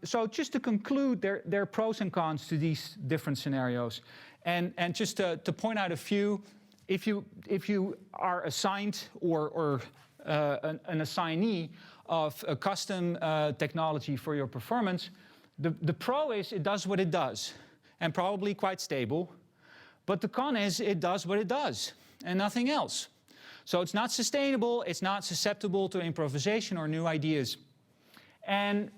So just to conclude, there are pros and cons to these different scenarios. And just to point out a few, if you are assigned or an assignee of a custom technology for your performance, the pro is it does what it does, and probably quite stable. But the con is it does what it does, and nothing else. So it's not sustainable, it's not susceptible to improvisation or new ideas. And,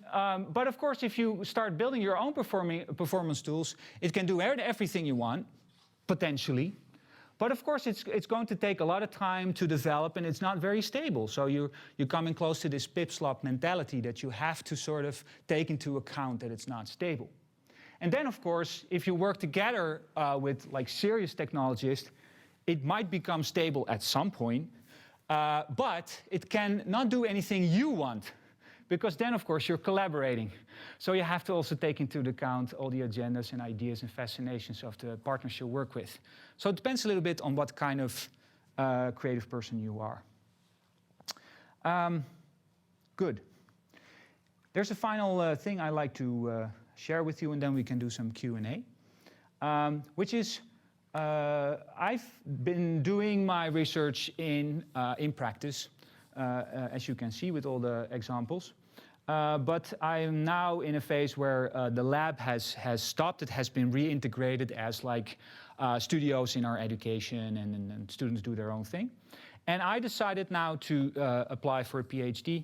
but of course, if you start building your own performance tools, it can do everything you want, potentially. But of course, it's going to take a lot of time to develop, and it's not very stable. So you're coming close to this PipsLab mentality that you have to sort of take into account that it's not stable. And then, of course, if you work together with like serious technologists, it might become stable at some point, but it can not do anything you want, because then, of course, you're collaborating. So you have to also take into account all the agendas and ideas and fascinations of the partners you work with. So it depends a little bit on what kind of creative person you are. Good. There's a final thing I like to share with you, and then we can do some Q&A, which is I've been doing my research in practice, as you can see with all the examples. But I am now in a phase where the lab has stopped. It has been reintegrated as like studios in our education, and students do their own thing. And I decided now to apply for a PhD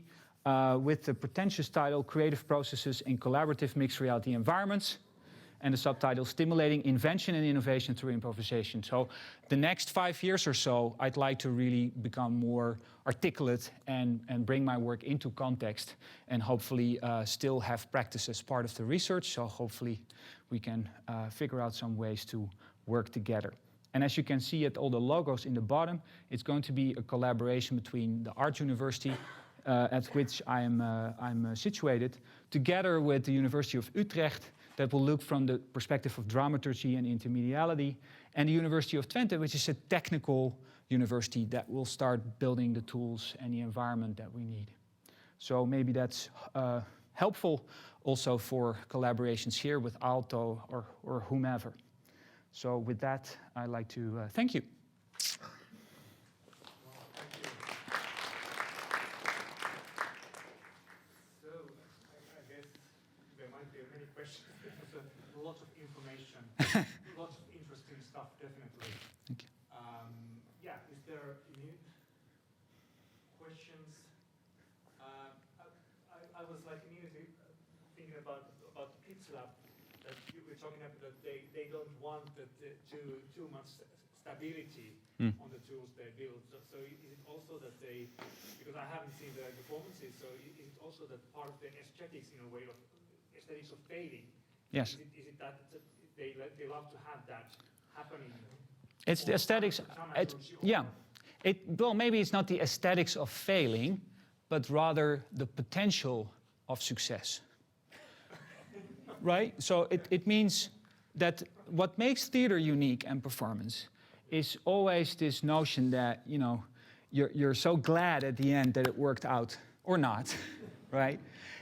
with the pretentious title, Creative Processes in Collaborative Mixed Reality Environments, and the subtitle, Stimulating Invention and Innovation Through Improvisation. So the next 5 years or so, I'd like to really become more articulate and bring my work into context, and hopefully still have practice as part of the research. So hopefully we can figure out some ways to work together. And as you can see at all the logos in the bottom, it's going to be a collaboration between the Art University, at which I'm situated, together with the University of Utrecht, that will look from the perspective of dramaturgy and intermediality, and the University of Twente, which is a technical university that will start building the tools and the environment that we need. So maybe that's helpful also for collaborations here with Aalto or whomever. So with that, I'd like to thank you. Lots of information, lots of interesting stuff, definitely. Thank you. Yeah, is there any questions? I was like immediately thinking about the Kids Lab, that you were talking about that they don't want that too much stability on the tools they build. So is it also that they, because I haven't seen the performances, so is it also that part of the aesthetics in a way of aesthetics of failing? Yes. Is it that they love to have that happening? It's the aesthetics. Well, maybe it's not the aesthetics of failing, but rather the potential of success. Right? So it means that what makes theater unique and performance is always this notion that, you know, you're so glad at the end that it worked out, or not, right?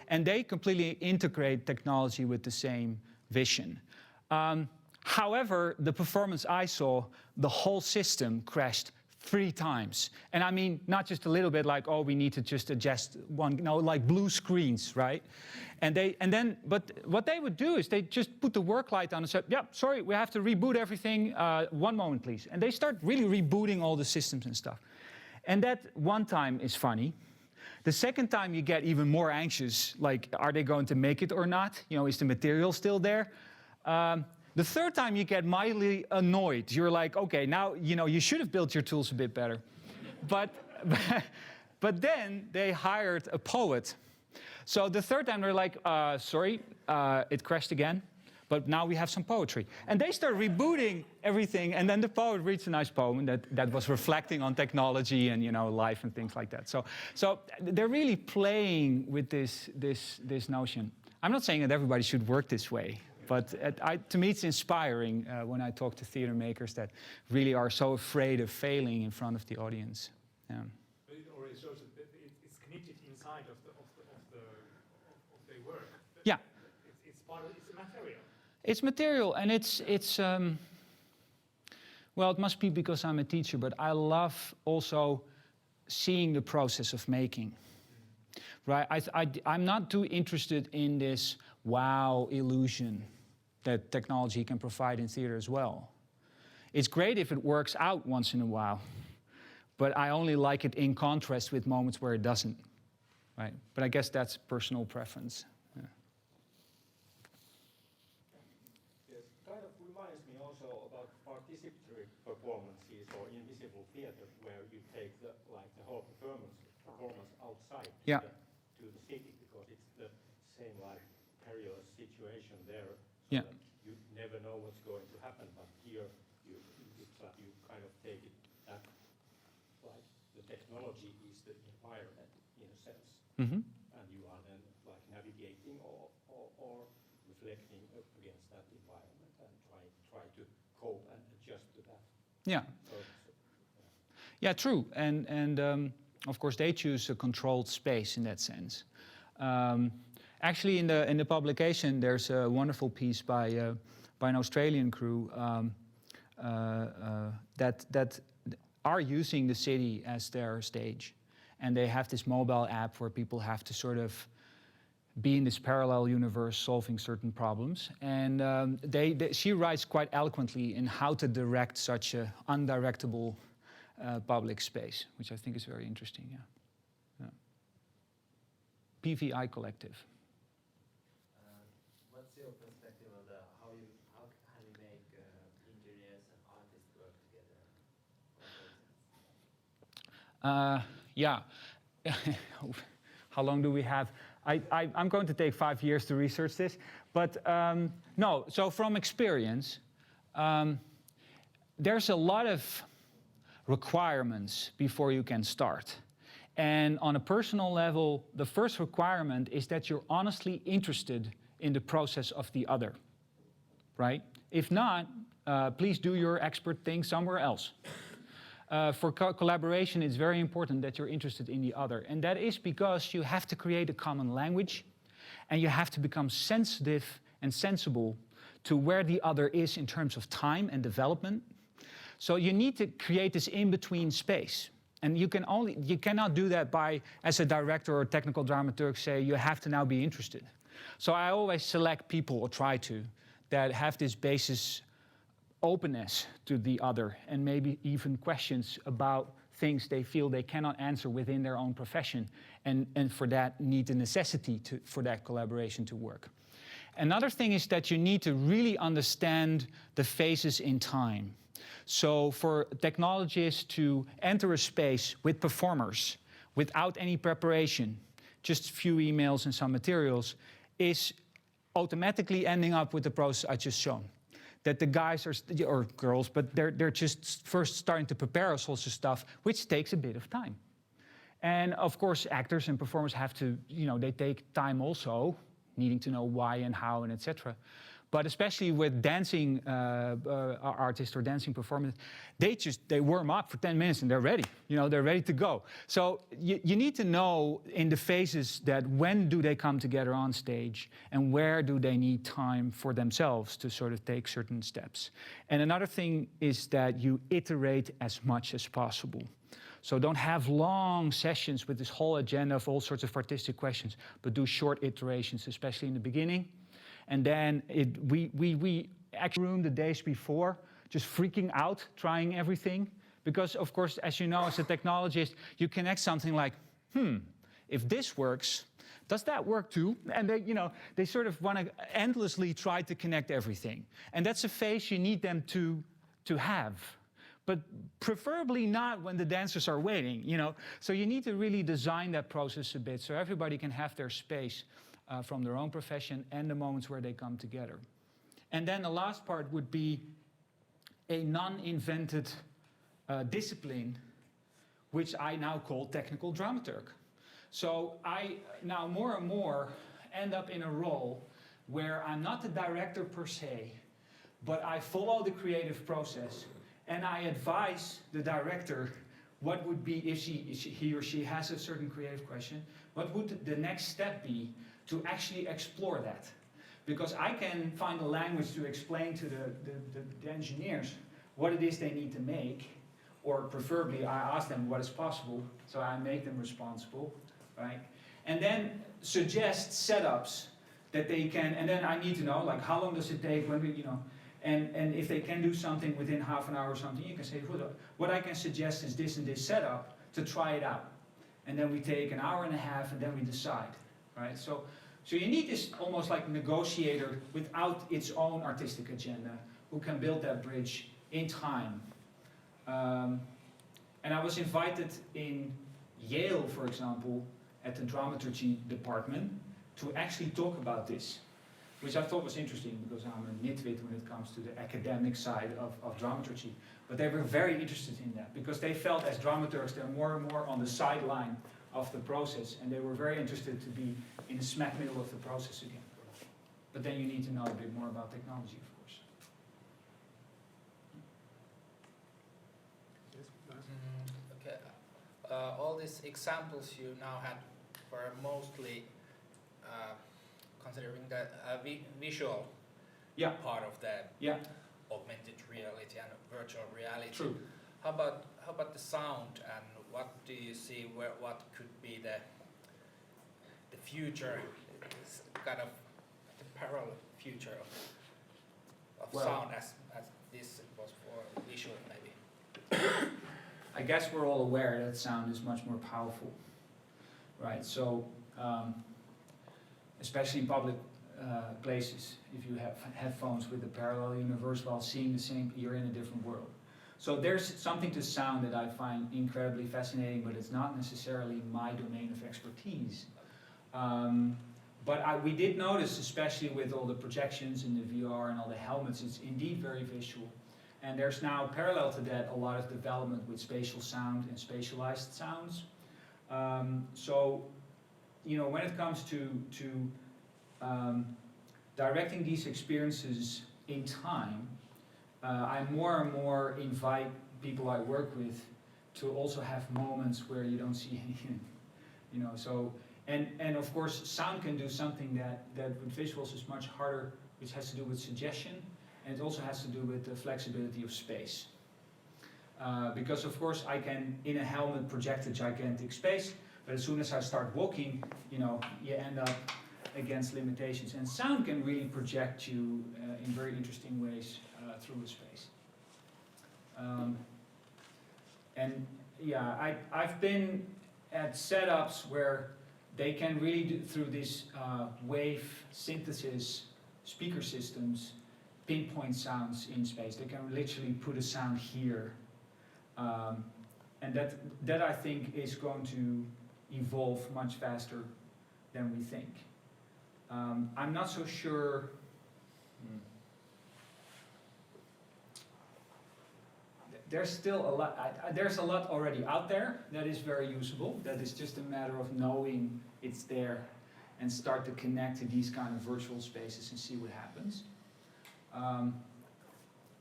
And they completely integrate technology with the same vision. However, the performance I saw, the whole system crashed 3 times. And I mean, not just a little bit like, oh, we need to just adjust one, no, like blue screens, right? But what they would do is they just put the work light on and said, yeah, sorry, we have to reboot everything. 1 moment, please. And they start really rebooting all the systems and stuff. And that one time is funny. The second time you get even more anxious, like, are they going to make it or not? You know, is the material still there? The third time you get mildly annoyed. You're like, okay, now, you know, you should have built your tools a bit better. But then they hired a poet. So the third time they're like, sorry, it crashed again, but now we have some poetry. And they start rebooting everything, and then the poet reads a nice poem that was reflecting on technology and, you know, life and things like that. So they're really playing with this notion. I'm not saying that everybody should work this way, but to me it's inspiring when I talk to theater makers that really are so afraid of failing in front of the audience. Yeah. But it already shows that it's connected inside of the work. Yeah. It's part of, it's a material. It's material, and it's well, it must be because I'm a teacher, but I love also seeing the process of making. Right? I'm not too interested in this wow illusion that technology can provide in theater as well. It's great if it works out once in a while, but I only like it in contrast with moments where it doesn't. Right? But I guess that's personal preference. Yeah. Yes, kind of reminds me also about participatory performances or invisible theater, where you take the whole performance outside to the city, because it's the same like perilous situation there. So that you never know what's going to happen, but here you kind of take it that like the technology is the environment in a sense, and you are then Yeah. Yeah, true. And of course, they choose a controlled space in that sense. Actually, in the publication, there's a wonderful piece by an Australian crew that are using the city as their stage, and they have this mobile app where people have to sort of be in this parallel universe solving certain problems. And she writes quite eloquently in how to direct such a undirectable public space, which I think is very interesting. Yeah. PVI Collective. What's your perspective on how can you make engineers and artists work together? Yeah. How long do we have? I'm going to take 5 years to research this, but no. So from experience, there's a lot of requirements before you can start. And on a personal level, the first requirement is that you're honestly interested in the process of the other, right? If not, please do your expert thing somewhere else. For collaboration, it's very important that you're interested in the other. And that is because you have to create a common language, and you have to become sensitive and sensible to where the other is in terms of time and development. So you need to create this in-between space. And you cannot do that by, as a director or technical dramaturg, say you have to now be interested. So I always select people, or try to, that have this basis openness to the other, and maybe even questions about things they feel they cannot answer within their own profession, and for that need the necessity for that collaboration to work. Another thing is that you need to really understand the phases in time. So for technologists to enter a space with performers without any preparation, just a few emails and some materials, is automatically ending up with the process I just shown. That the guys or girls, but they're just first starting to prepare all sorts of stuff, which takes a bit of time. And of course, actors and performers have to, they take time also, needing to know why and how and etc. But especially with dancing artists or dancing performers, they warm up for 10 minutes and they're ready. They're ready to go. So you need to know in the phases that when do they come together on stage and where do they need time for themselves to sort of take certain steps. And another thing is that you iterate as much as possible. So don't have long sessions with this whole agenda of all sorts of artistic questions, but do short iterations, especially in the beginning. And then we actually room the days before, just freaking out, trying everything. Because, of course, as you know, as a technologist, you connect something like, if this works, does that work too? And they sort of want to endlessly try to connect everything. And that's a phase you need them to have. But preferably not when the dancers are waiting, So you need to really design that process a bit so everybody can have their space from their own profession and the moments where they come together. And then the last part would be a non-invented discipline, which I now call technical dramaturg. So I now more and more end up in a role where I'm not the director per se, but I follow the creative process and I advise the director what would be, if he or she has a certain creative question, what would the next step be to actually explore that? Because I can find a language to explain to the engineers what it is they need to make, or preferably I ask them what is possible, so I make them responsible, right? And then suggest setups that they can, and then I need to know, like, how long does it take, and if they can do something within half an hour or something, you can say, what I can suggest is this and this setup to try it out. And then we take an hour and a half and then we decide, right? So you need this almost like negotiator without its own artistic agenda who can build that bridge in time. And I was invited in Yale, for example, at the dramaturgy department to actually talk about this, which I thought was interesting because I'm a nitwit when it comes to the academic side of dramaturgy. But they were very interested in that because they felt as dramaturgs they're more and more on the sideline of the process, and they were very interested to be in the smack middle of the process again. But then you need to know a bit more about technology, of course. all these examples you now had were mostly considering the visual part of the augmented reality and virtual reality. True. How about the sound, and what do you see what could be the future, kind of the parallel future of sound as this was for visual maybe? I guess we're all aware that sound is much more powerful, right? So, especially in public places, if you have headphones with the parallel universe while seeing the same, you're in a different world. So there's something to sound that I find incredibly fascinating, but it's not necessarily my domain of expertise. But we did notice, especially with all the projections and the VR and all the helmets, it's indeed very visual. And there's now, parallel to that, a lot of development with spatial sound and spatialized sounds. So, you know, when it comes to directing these experiences in time, I more and more invite people I work with to also have moments where you don't see anything, you know. So, and of course, sound can do something that with visuals is much harder, which has to do with suggestion, and it also has to do with the flexibility of space. Because of course, I can, in a helmet, project a gigantic space, but as soon as I start walking, you know, you end up against limitations. And sound can really project you in very interesting ways through a space. And yeah, I've been at setups where they can really do, through this wave synthesis speaker systems, pinpoint sounds in space. They can literally put a sound here. And that I think is going to evolve much faster than we think. I'm not so sure. There's still a lot. There's a lot already out there that is very usable. That is just a matter of knowing it's there, and start to connect to these kind of virtual spaces and see what happens.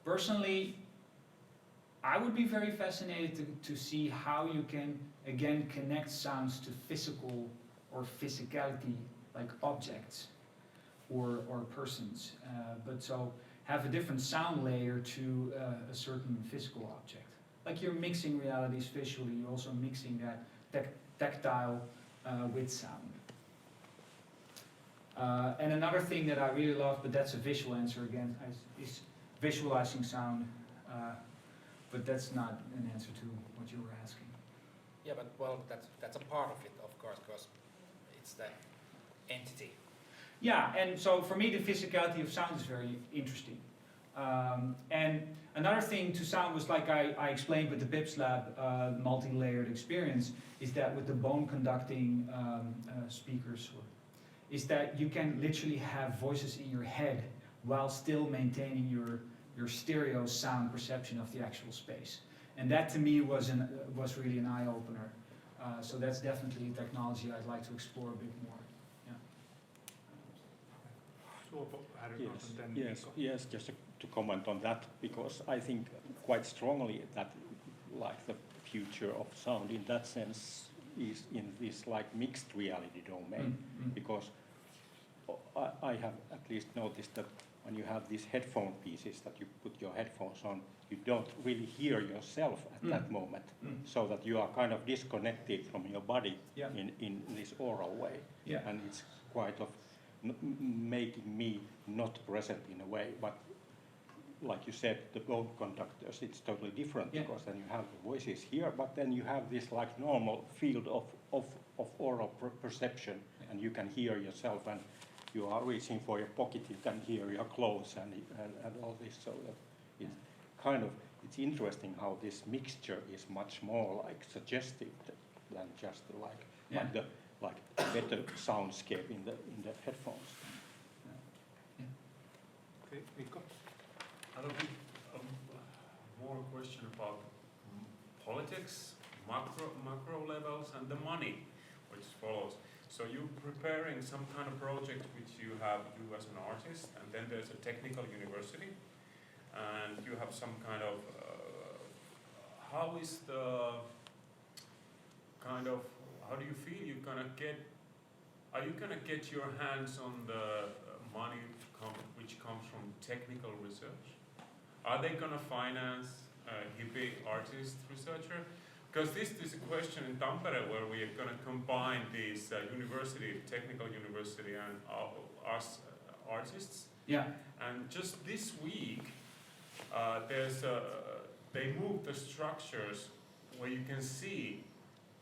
Personally, I would be very fascinated to see how you can again connect sounds to physical or physicality, like objects or persons, but so have a different sound layer to a certain physical object. Like you're mixing realities visually, you're also mixing that tactile with sound. And another thing that I really love, but that's a visual answer again, is visualizing sound, but that's not an answer to what you were asking. Yeah, but well, that's a part of it, of course, because it's the entity. Yeah, and so for me the physicality of sound is very interesting. And another thing to sound was, like I explained with the BIPS lab multi-layered experience, is that with the bone conducting speakers, is that you can literally have voices in your head while still maintaining your stereo sound perception of the actual space. And that to me was really an eye-opener. So that's definitely a technology I'd like to explore a bit more. Yes, just to comment on that, because I think quite strongly that like the future of sound in that sense is in this like mixed reality domain, because I have at least noticed that when you have these headphone pieces that you put your headphones on, you don't really hear yourself at that moment, so that you are kind of disconnected from your body in this oral way, and it's quite of making me not present in a way. But like you said, the bone conductors, it's totally different, because then you have the voices here, but then you have this like normal field of oral perception, and you can hear yourself, and you are reaching for your pocket, you can hear your clothes and all this, so that it's kind of, it's interesting how this mixture is much more like suggestive than just like the better soundscape in the headphones. Okay, Mikko? I have more question about politics, macro levels, and the money which follows. So you're preparing some kind of project which you as an artist, and then there's a technical university, and you have some kind of how is the kind of, how do you feel you're gonna get, are you gonna get your hands on the money which comes from technical research? Are they gonna finance hippie artist researcher? Because this is a question in Tampere where we are gonna combine these technical university and us artists. Yeah. And just this week, they moved the structures where you can see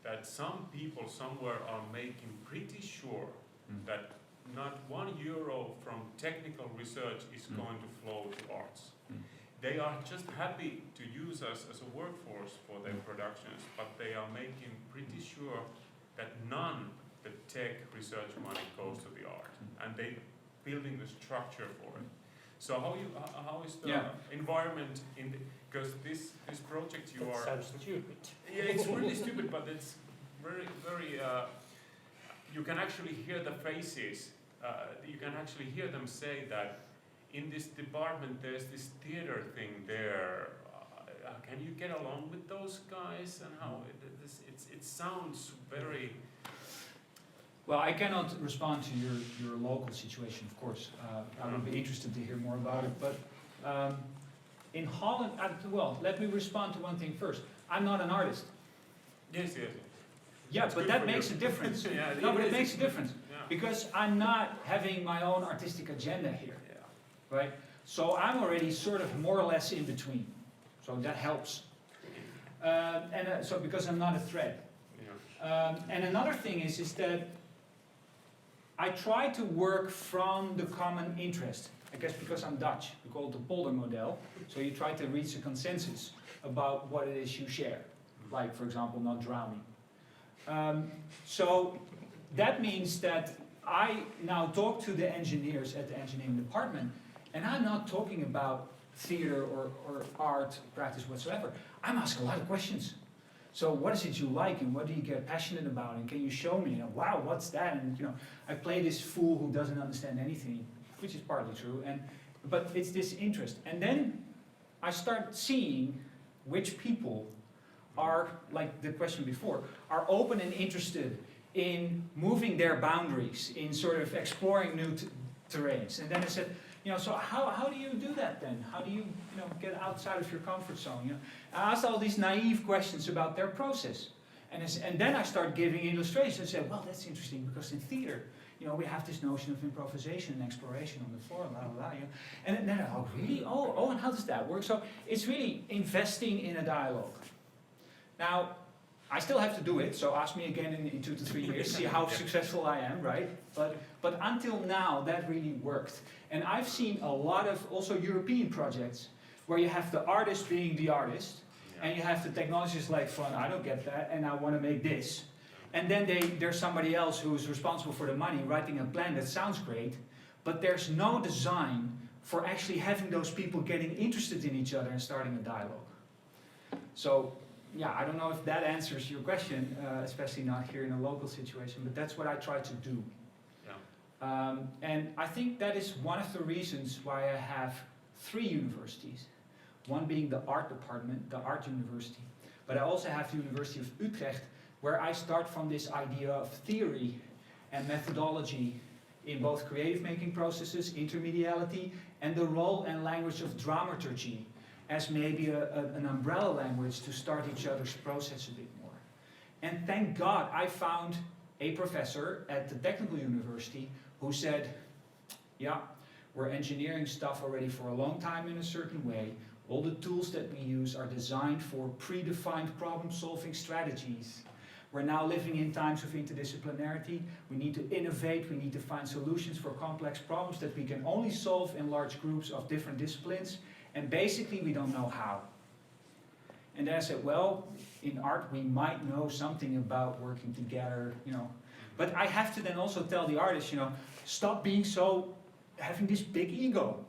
that some people somewhere are making pretty sure that not €1 from technical research is going to flow to arts. They are just happy to use us as a workforce for their productions, but they are making pretty sure that none the tech research money goes to the art, and they building the structure for it. So how is the environment in because this project you are sounds stupid. Yeah, it's really stupid, but it's very you can actually hear the faces. You can actually hear them say that in this department there's this theater thing there. Can you get along with those guys? And how it sounds very. Well, I cannot respond to your local situation, of course. I would be interested to hear more about it. But in Holland, well, let me respond to one thing first. I'm not an artist. Yes. Yeah, but that makes a difference. Yeah, no, but it makes a difference. Yeah. Because I'm not having my own artistic agenda here. Yeah. Right? So I'm already sort of more or less in between. So that helps. So because I'm not a thread. Yeah. And another thing is that I try to work from the common interest. I guess because I'm Dutch, we call it the polder model. So you try to reach a consensus about what it is you share. Like, for example, not drowning. So that means that I now talk to the engineers at the engineering department, and I'm not talking about theater or art practice whatsoever. I'm asking a lot of questions. So what is it you like, and what do you get passionate about, and can you show me? Wow, what's that? And I play this fool who doesn't understand anything, which is partly true. But it's this interest, and then I start seeing which people are, like the question before, are open and interested in moving their boundaries, in sort of exploring new terrains. And then I said, so how do you do that then? How do you, get outside of your comfort zone? I asked all these naive questions about their process. And then I start giving illustrations and said, well, that's interesting because in theater, we have this notion of improvisation and exploration on the floor, blah, blah, blah. And then, oh, really? Oh, and how does that work? So it's really investing in a dialogue. Now, I still have to do it, so ask me again in 2 to 3 years, see how successful I am, right? But until now, that really worked. And I've seen a lot of also European projects where you have the artist being the artist, and you have the technologists like, fun, I don't get that, and I want to make this. And then there's somebody else who's responsible for the money, writing a plan that sounds great, but there's no design for actually having those people getting interested in each other and starting a dialogue. So, yeah, I don't know if that answers your question, especially not here in a local situation, but that's what I try to do. Yeah. And I think that is one of the reasons why I have 3 universities. One being the art department, the art university. But I also have the University of Utrecht, where I start from this idea of theory and methodology in both creative making processes, intermediality, and the role and language of dramaturgy as maybe an umbrella language to start each other's process a bit more. And thank God I found a professor at the technical university who said, yeah, we're engineering stuff already for a long time in a certain way. All the tools that we use are designed for predefined problem-solving strategies. We're now living in times of interdisciplinarity. We need to innovate, we need to find solutions for complex problems that we can only solve in large groups of different disciplines. And basically, we don't know how. And then I said, well, in art, we might know something about working together, But I have to then also tell the artist, stop being having this big ego,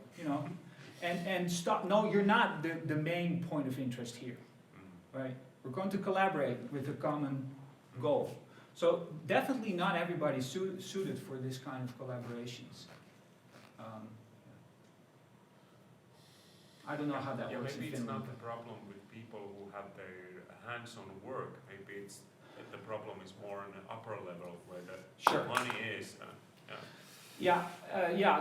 And stop, no, you're not the main point of interest here, right? We're going to collaborate with a common goal. So definitely not everybody's suited for this kind of collaborations. I don't know how that works in Maybe it's Finland. not the problem with people who have their hands on work. Maybe it's the problem is more on the upper level where the Sure. money is.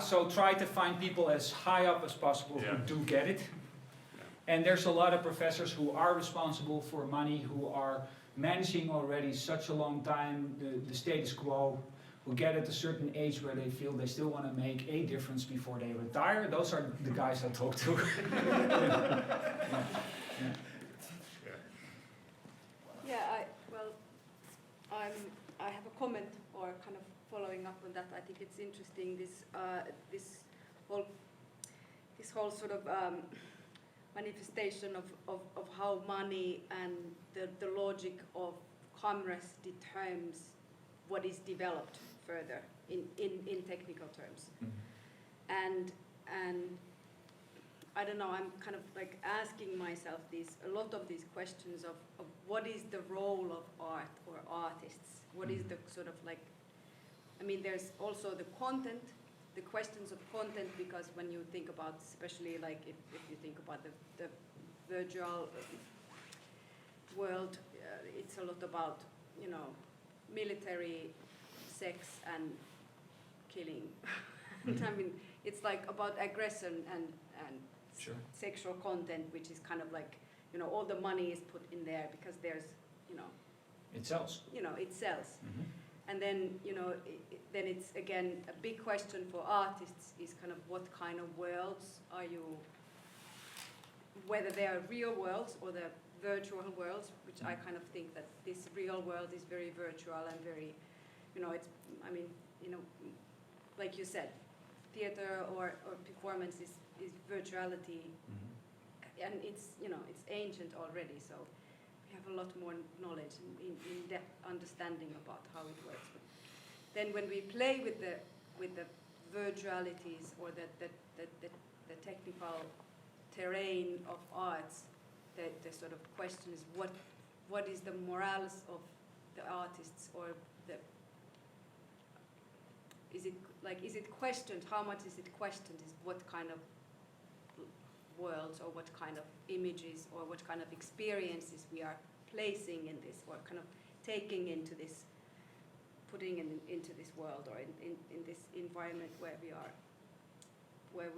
So try to find people as high up as possible who Yeah. do get it. And there's a lot of professors who are responsible for money, who are managing already such a long time the status quo, who get at a certain age where they feel they still want to make a difference before they retire. Those are the guys I talk to. I have a comment or kind of following up on that. I think it's interesting this whole sort of manifestation of how money and the logic of commerce determines what is developed further in technical terms. And I don't know, I'm kind of like asking myself a lot of these questions of what is the role of art or artists? What is the sort of like, I mean, there's also the content, the questions of content, because when you think about, especially like if you think about the virtual world, it's a lot about, you know, military, sex and killing. I mean, it's like about aggression and Sure. sexual content, which is kind of like, you know, all the money is put in there because there's, you know, It sells. you know, it sells. And then, you know, then it's again a big question for artists is kind of what kind of worlds are you, whether they are real worlds or the virtual worlds, which I kind of think that this real world is very virtual and very, you know, it's, I mean, you know, like you said, theater or performance is virtuality, and it's, you know, it's ancient already, so we have a lot more knowledge and in-depth understanding about how it works. But then when we play with the virtualities or the technical terrain of arts, the sort of question is what is the morals of the artists, or is it questioned? How much is it questioned? Is what kind of worlds or what kind of images or what kind of experiences we are placing in this, or kind of taking into this, putting into this world or in this environment where we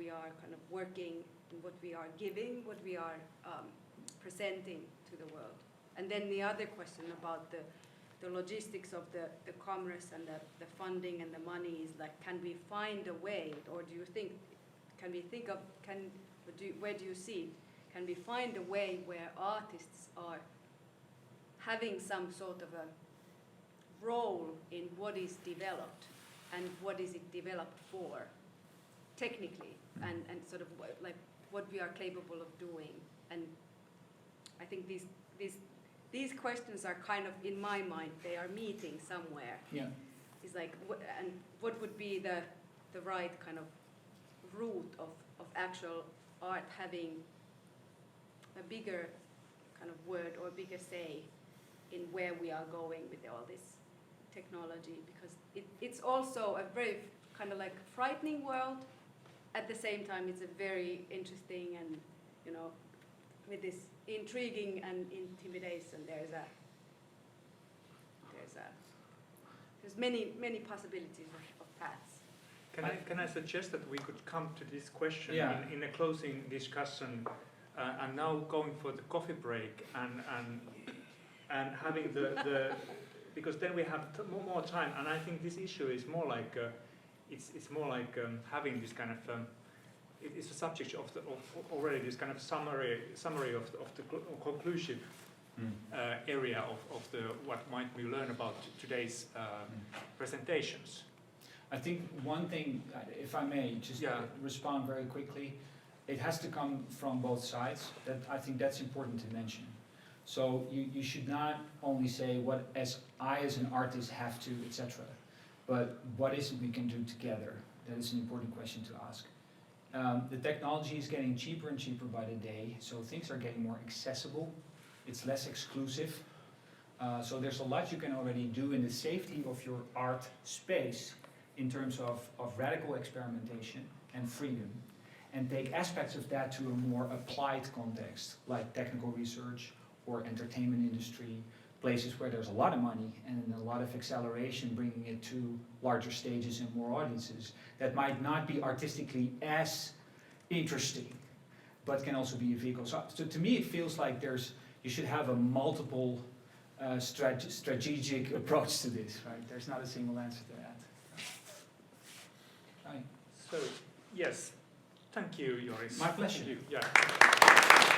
are kind of working, and what we are giving, what we are presenting to the world. And then the other question about the logistics of the commerce and the funding and the money is like, can we find a way, or do you think, where do you see, can we find a way where artists are having some sort of a role in what is developed and what is it developed for technically, and sort of like what we are capable of doing? And I think these questions are kind of, in my mind, they are meeting somewhere. Yeah. It's like, and what would be the right kind of route of actual art having a bigger kind of word or bigger say in where we are going with all this technology, because it's also a very kind of like frightening world. At the same time, it's a very interesting and, you know, with this intriguing and intimidation, there's many possibilities of paths. Can I suggest that we could come to this question in a closing discussion, and now going for the coffee break and having the because then we have more time, and I think this issue is more like it's more like having this kind of it's a subject of already this kind of summary of the conclusive area of the what might we learn about today's presentations. I think one thing, if I may just respond very quickly, it has to come from both sides. I think that's important to mention. So you should not only say what I as an artist have to, etc., but what is it we can do together? That is an important question to ask. The technology is getting cheaper and cheaper by the day, so things are getting more accessible. It's less exclusive. So there's a lot you can already do in the safety of your art space in terms of radical experimentation and freedom, and take aspects of that to a more applied context, like technical research or entertainment industry, places where there's a lot of money and a lot of acceleration, bringing it to larger stages and more audiences, that might not be artistically as interesting, but can also be a vehicle. So to me, it feels like you should have a multiple strategic approach to this, right? There's not a single answer to that. Right. So, yes, thank you, Joris. My pleasure. Thank you. Yeah.